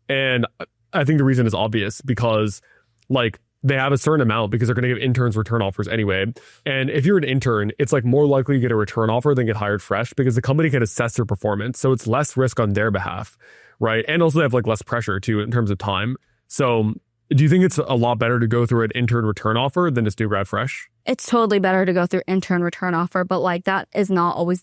And I think the reason is obvious because like they have a certain amount because they're going to give interns return offers anyway. And if you're an intern, it's like more likely to get a return offer than get hired fresh because the company can assess their performance. So it's less risk on their behalf, right? And also they have like less pressure too in terms of time. So do you think it's a lot better to go through an intern return offer than just new grad fresh? It's totally better to go through intern return offer, but like that is not always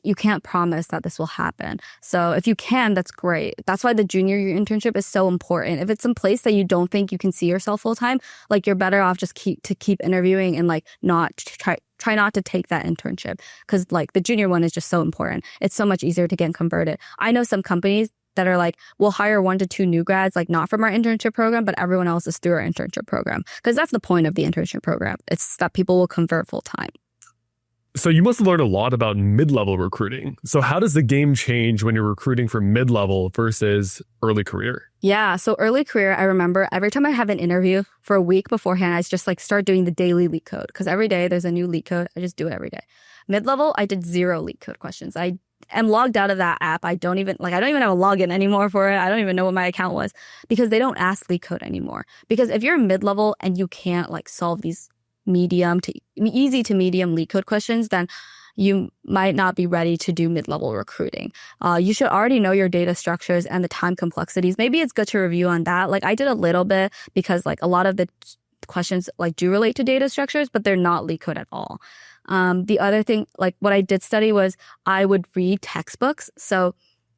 you can't promise that this will happen. So if you can, that's great. That's why the junior year internship is so important. If it's some place that you don't think you can see yourself full time, like you're better off just keep interviewing and like not try not to take that internship because like the junior one is just so important. It's so much easier to get converted. I know some companies that are like, we'll hire 1 to 2 new grads, like not from our internship program, but everyone else is through our internship program. Because that's the point of the internship program. It's that people will convert full time. So you must have learned a lot about mid-level recruiting. So how does the game change when you're recruiting for mid-level versus early career? Yeah. So early career, I remember every time I have an interview for a week beforehand, I just like start doing the daily leak code because every day there's a new leak code. I just do it every day. Mid-level, I did 0 leak code questions. I am logged out of that app. I don't even have a login anymore for it. I don't even know what my account was because they don't ask leak code anymore. Because if you're mid-level and you can't like solve these easy to medium leak code questions, then you might not be ready to do mid-level recruiting. You should already know your data structures and the time complexities. Maybe it's good to review on that. Like I did a little bit because like a lot of the questions like do relate to data structures, but they're not leak code at all. The other thing, like what I did study was I would read textbooks. So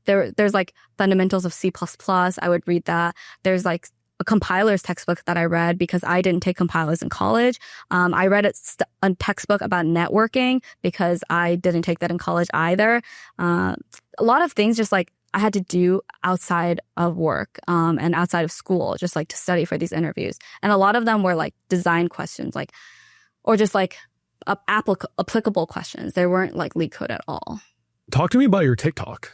there's like fundamentals of C++. I would read that. There's like a compiler's textbook that I read because I didn't take compilers in college. I read a textbook about networking because I didn't take that in college either. A lot of things just like I had to do outside of work and outside of school, just like to study for these interviews. And a lot of them were like design questions, like, or just like applicable questions. They weren't like leak code at all. Talk to me about your TikTok.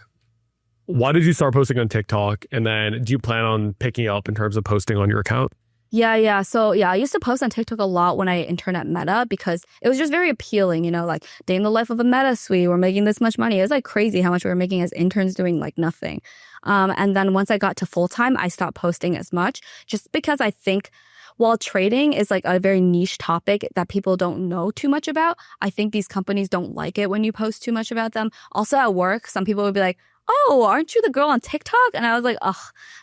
Why did you start posting on TikTok? And then do you plan on picking up in terms of posting on your account? Yeah. So yeah, I used to post on TikTok a lot when I interned at Meta because it was just very appealing, you know, like day in the life of a Meta suite. We're making this much money. It was like crazy how much we were making as interns doing like nothing. And then once I got to full time, I stopped posting as much just because I think while trading is like a very niche topic that people don't know too much about, I think these companies don't like it when you post too much about them. Also at work, some people would be like, oh, aren't you the girl on TikTok? And I was like, ugh,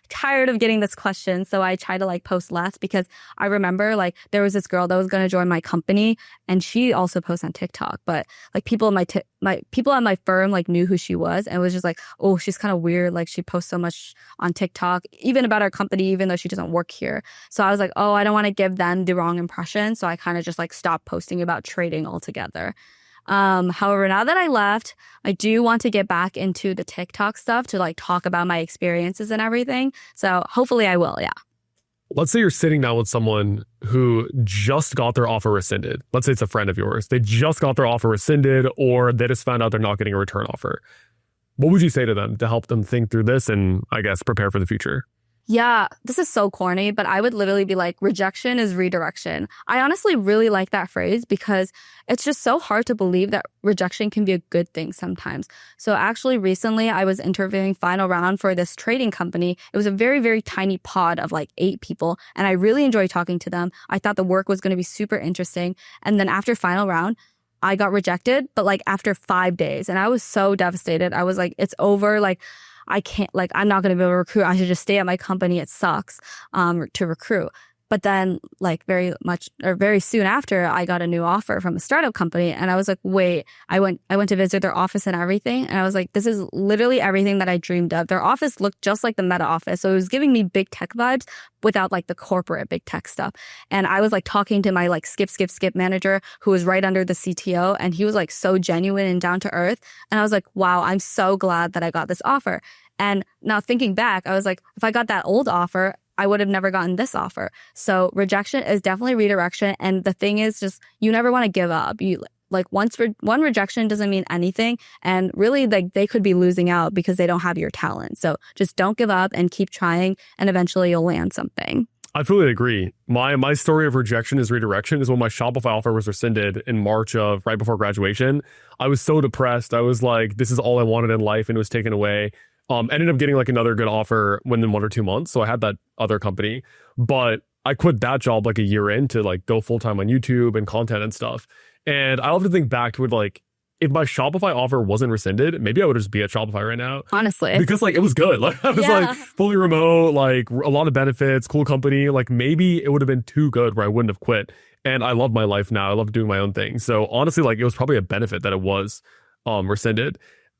tired of getting this question. So I try to like post less because I remember like there was this girl that was going to join my company and she also posts on TikTok. But like people in my people at my firm like knew who she was and it was just like, oh, she's kind of weird. Like she posts so much on TikTok, even about our company, even though she doesn't work here. So I was like, oh, I don't want to give them the wrong impression. So I kind of just like stopped posting about trading altogether. However, now that I left, I do want to get back into the TikTok stuff to like talk about my experiences and everything. So hopefully I will. Yeah. Let's say you're sitting down with someone who just got their offer rescinded. Let's say it's a friend of yours. They just got their offer rescinded or they just found out they're not getting a return offer. What would you say to them to help them think through this and I guess prepare for the future? Yeah, this is so corny, but I would literally be like, rejection is redirection. I honestly really like that phrase because it's just so hard to believe that rejection can be a good thing sometimes. So actually recently I was interviewing final round for this trading company. It was a very, very tiny pod of like 8 people and I really enjoyed talking to them. I thought the work was going to be super interesting. And then after final round, I got rejected, but like after 5 days and I was so devastated. I was like, it's over. Like, I can't, like, I'm not going to be able to recruit. I should just stay at my company. It sucks to recruit. But then like very soon after, I got a new offer from a startup company, and I was like, wait, I went to visit their office and everything. And I was like, this is literally everything that I dreamed of. Their office looked just like the Meta office. So it was giving me big tech vibes without like the corporate big tech stuff. And I was like talking to my like skip manager who was right under the CTO. And he was like so genuine and down to earth. And I was like, wow, I'm so glad that I got this offer. And now thinking back, I was like, if I got that old offer, I would have never gotten this offer. So rejection is definitely redirection. And the thing is just, you never want to give up. You like one rejection doesn't mean anything. And really like they could be losing out because they don't have your talent. So just don't give up and keep trying, and eventually you'll land something. I fully agree. My story of rejection is redirection is when my Shopify offer was rescinded in March of right before graduation. I was so depressed. I was like, this is all I wanted in life, and it was taken away. Ended up getting like another good offer within 1 or 2 months. So I had that other company, but I quit that job like a year in to like go full time on YouTube and content and stuff. And I often think back to it like, if my Shopify offer wasn't rescinded, maybe I would just be at Shopify right now. Honestly. Because like it was good. Like I was like fully remote, like a lot of benefits, cool company. Like maybe it would have been too good where I wouldn't have quit. And I love my life now. I love doing my own thing. So honestly, like it was probably a benefit that it was rescinded.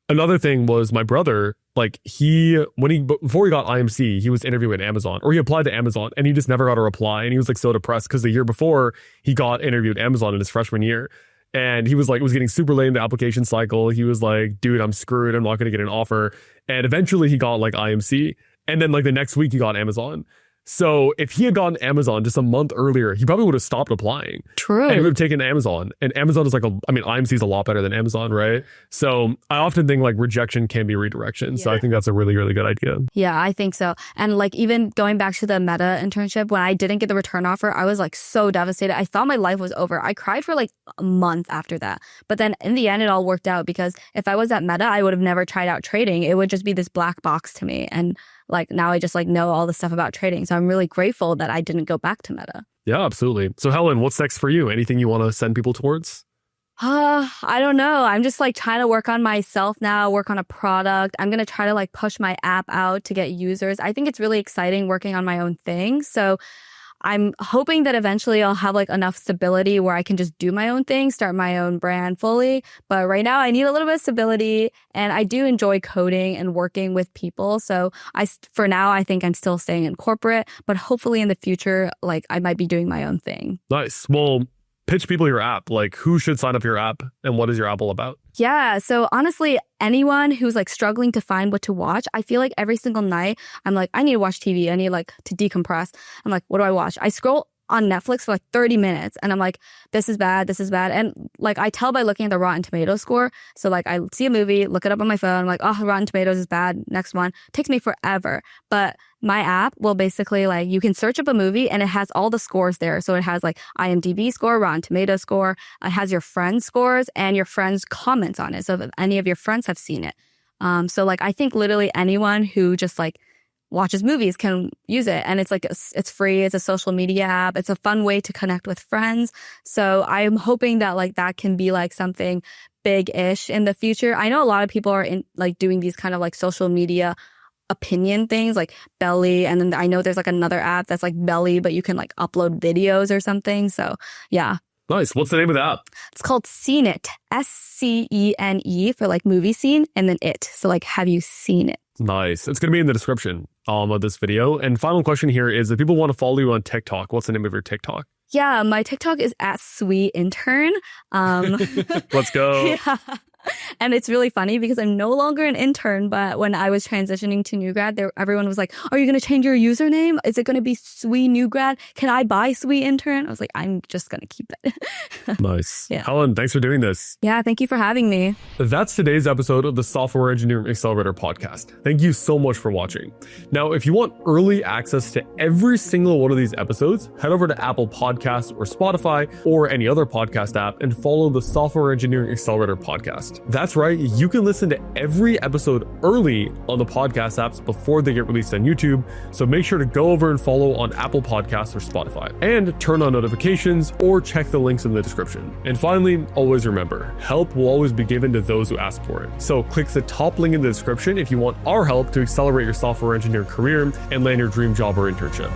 Another thing was my brother, like before he got IMC, he was interviewing at Amazon, or he applied to Amazon, and he just never got a reply. And he was like so depressed because the year before he got interviewed at Amazon in his freshman year. And he was like, it was getting super late in the application cycle. He was like, dude, I'm screwed. I'm not going to get an offer. And eventually he got like IMC. And then like the next week he got Amazon. So if he had gotten Amazon just a month earlier, he probably would have stopped applying. True. And he would have taken Amazon. And Amazon is like IMC is a lot better than Amazon, right? So I often think like rejection can be redirection. Yeah. So I think that's a really, really good idea. Yeah, I think so. And like even going back to the Meta internship, when I didn't get the return offer, I was like so devastated. I thought my life was over. I cried for like a month after that. But then in the end, it all worked out because if I was at Meta, I would have never tried out trading. It would just be this black box to me. And like now I just like know all the stuff about trading. So I'm really grateful that I didn't go back to Meta. Yeah, absolutely. So Helen, what's next for you? Anything you want to send people towards? I don't know. I'm just like trying to work on myself now, work on a product. I'm going to try to like push my app out to get users. I think it's really exciting working on my own thing. So I'm hoping that eventually I'll have like enough stability where I can just do my own thing, start my own brand fully. But right now I need a little bit of stability, and I do enjoy coding and working with people. So for now, I think I'm still staying in corporate, but hopefully in the future, like I might be doing my own thing. Nice. Well, pitch people your app. Like who should sign up your app, and what is your app all about? Yeah. So honestly, anyone who's like struggling to find what to watch, I feel like every single night I'm like, I need to watch TV. I need like to decompress. I'm like, what do I watch? I scroll on Netflix for like 30 minutes and I'm like, this is bad. And like, I tell by looking at the Rotten Tomatoes score. So like I see a movie, look it up on my phone. I'm like, oh, Rotten Tomatoes is bad. Next one. It takes me forever. But my app will basically like, you can search up a movie and it has all the scores there. So it has like IMDb score, Rotten Tomatoes score. It has your friends' scores and your friends' comments on it. So if any of your friends have seen it. So like, I think literally anyone who just like watches movies can use it. And it's like, it's free. It's a social media app. It's a fun way to connect with friends. So I'm hoping that like that can be like something big-ish in the future. I know a lot of people are in like doing these kind of like social media opinion things like Belly. And then I know there's like another app that's like Belly, but you can like upload videos or something. So yeah. Nice. What's the name of the app? It's called Seen It. SCENE for like movie scene and then it. So like, have you seen it? Nice. It's going to be in the description of this video. And final question here is, if people want to follow you on TikTok, what's the name of your TikTok? Yeah, my TikTok is @sweetintern. Let's go. Yeah. And it's really funny because I'm no longer an intern, but when I was transitioning to new grad, everyone was like, are you going to change your username? Is it going to be Sweet New Grad? Can I buy Sweet Intern? I was like, I'm just going to keep it. Nice. Yeah. Helen, thanks for doing this. Yeah, thank you for having me. That's today's episode of the Software Engineering Accelerator podcast. Thank you so much for watching. Now, if you want early access to every single one of these episodes, head over to Apple Podcasts or Spotify or any other podcast app and follow the Software Engineering Accelerator podcast. That's right, you can listen to every episode early on the podcast apps before they get released on YouTube, so make sure to go over and follow on Apple Podcasts or Spotify, and turn on notifications or check the links in the description. And finally, always remember, help will always be given to those who ask for it. So click the top link in the description if you want our help to accelerate your software engineering career and land your dream job or internship.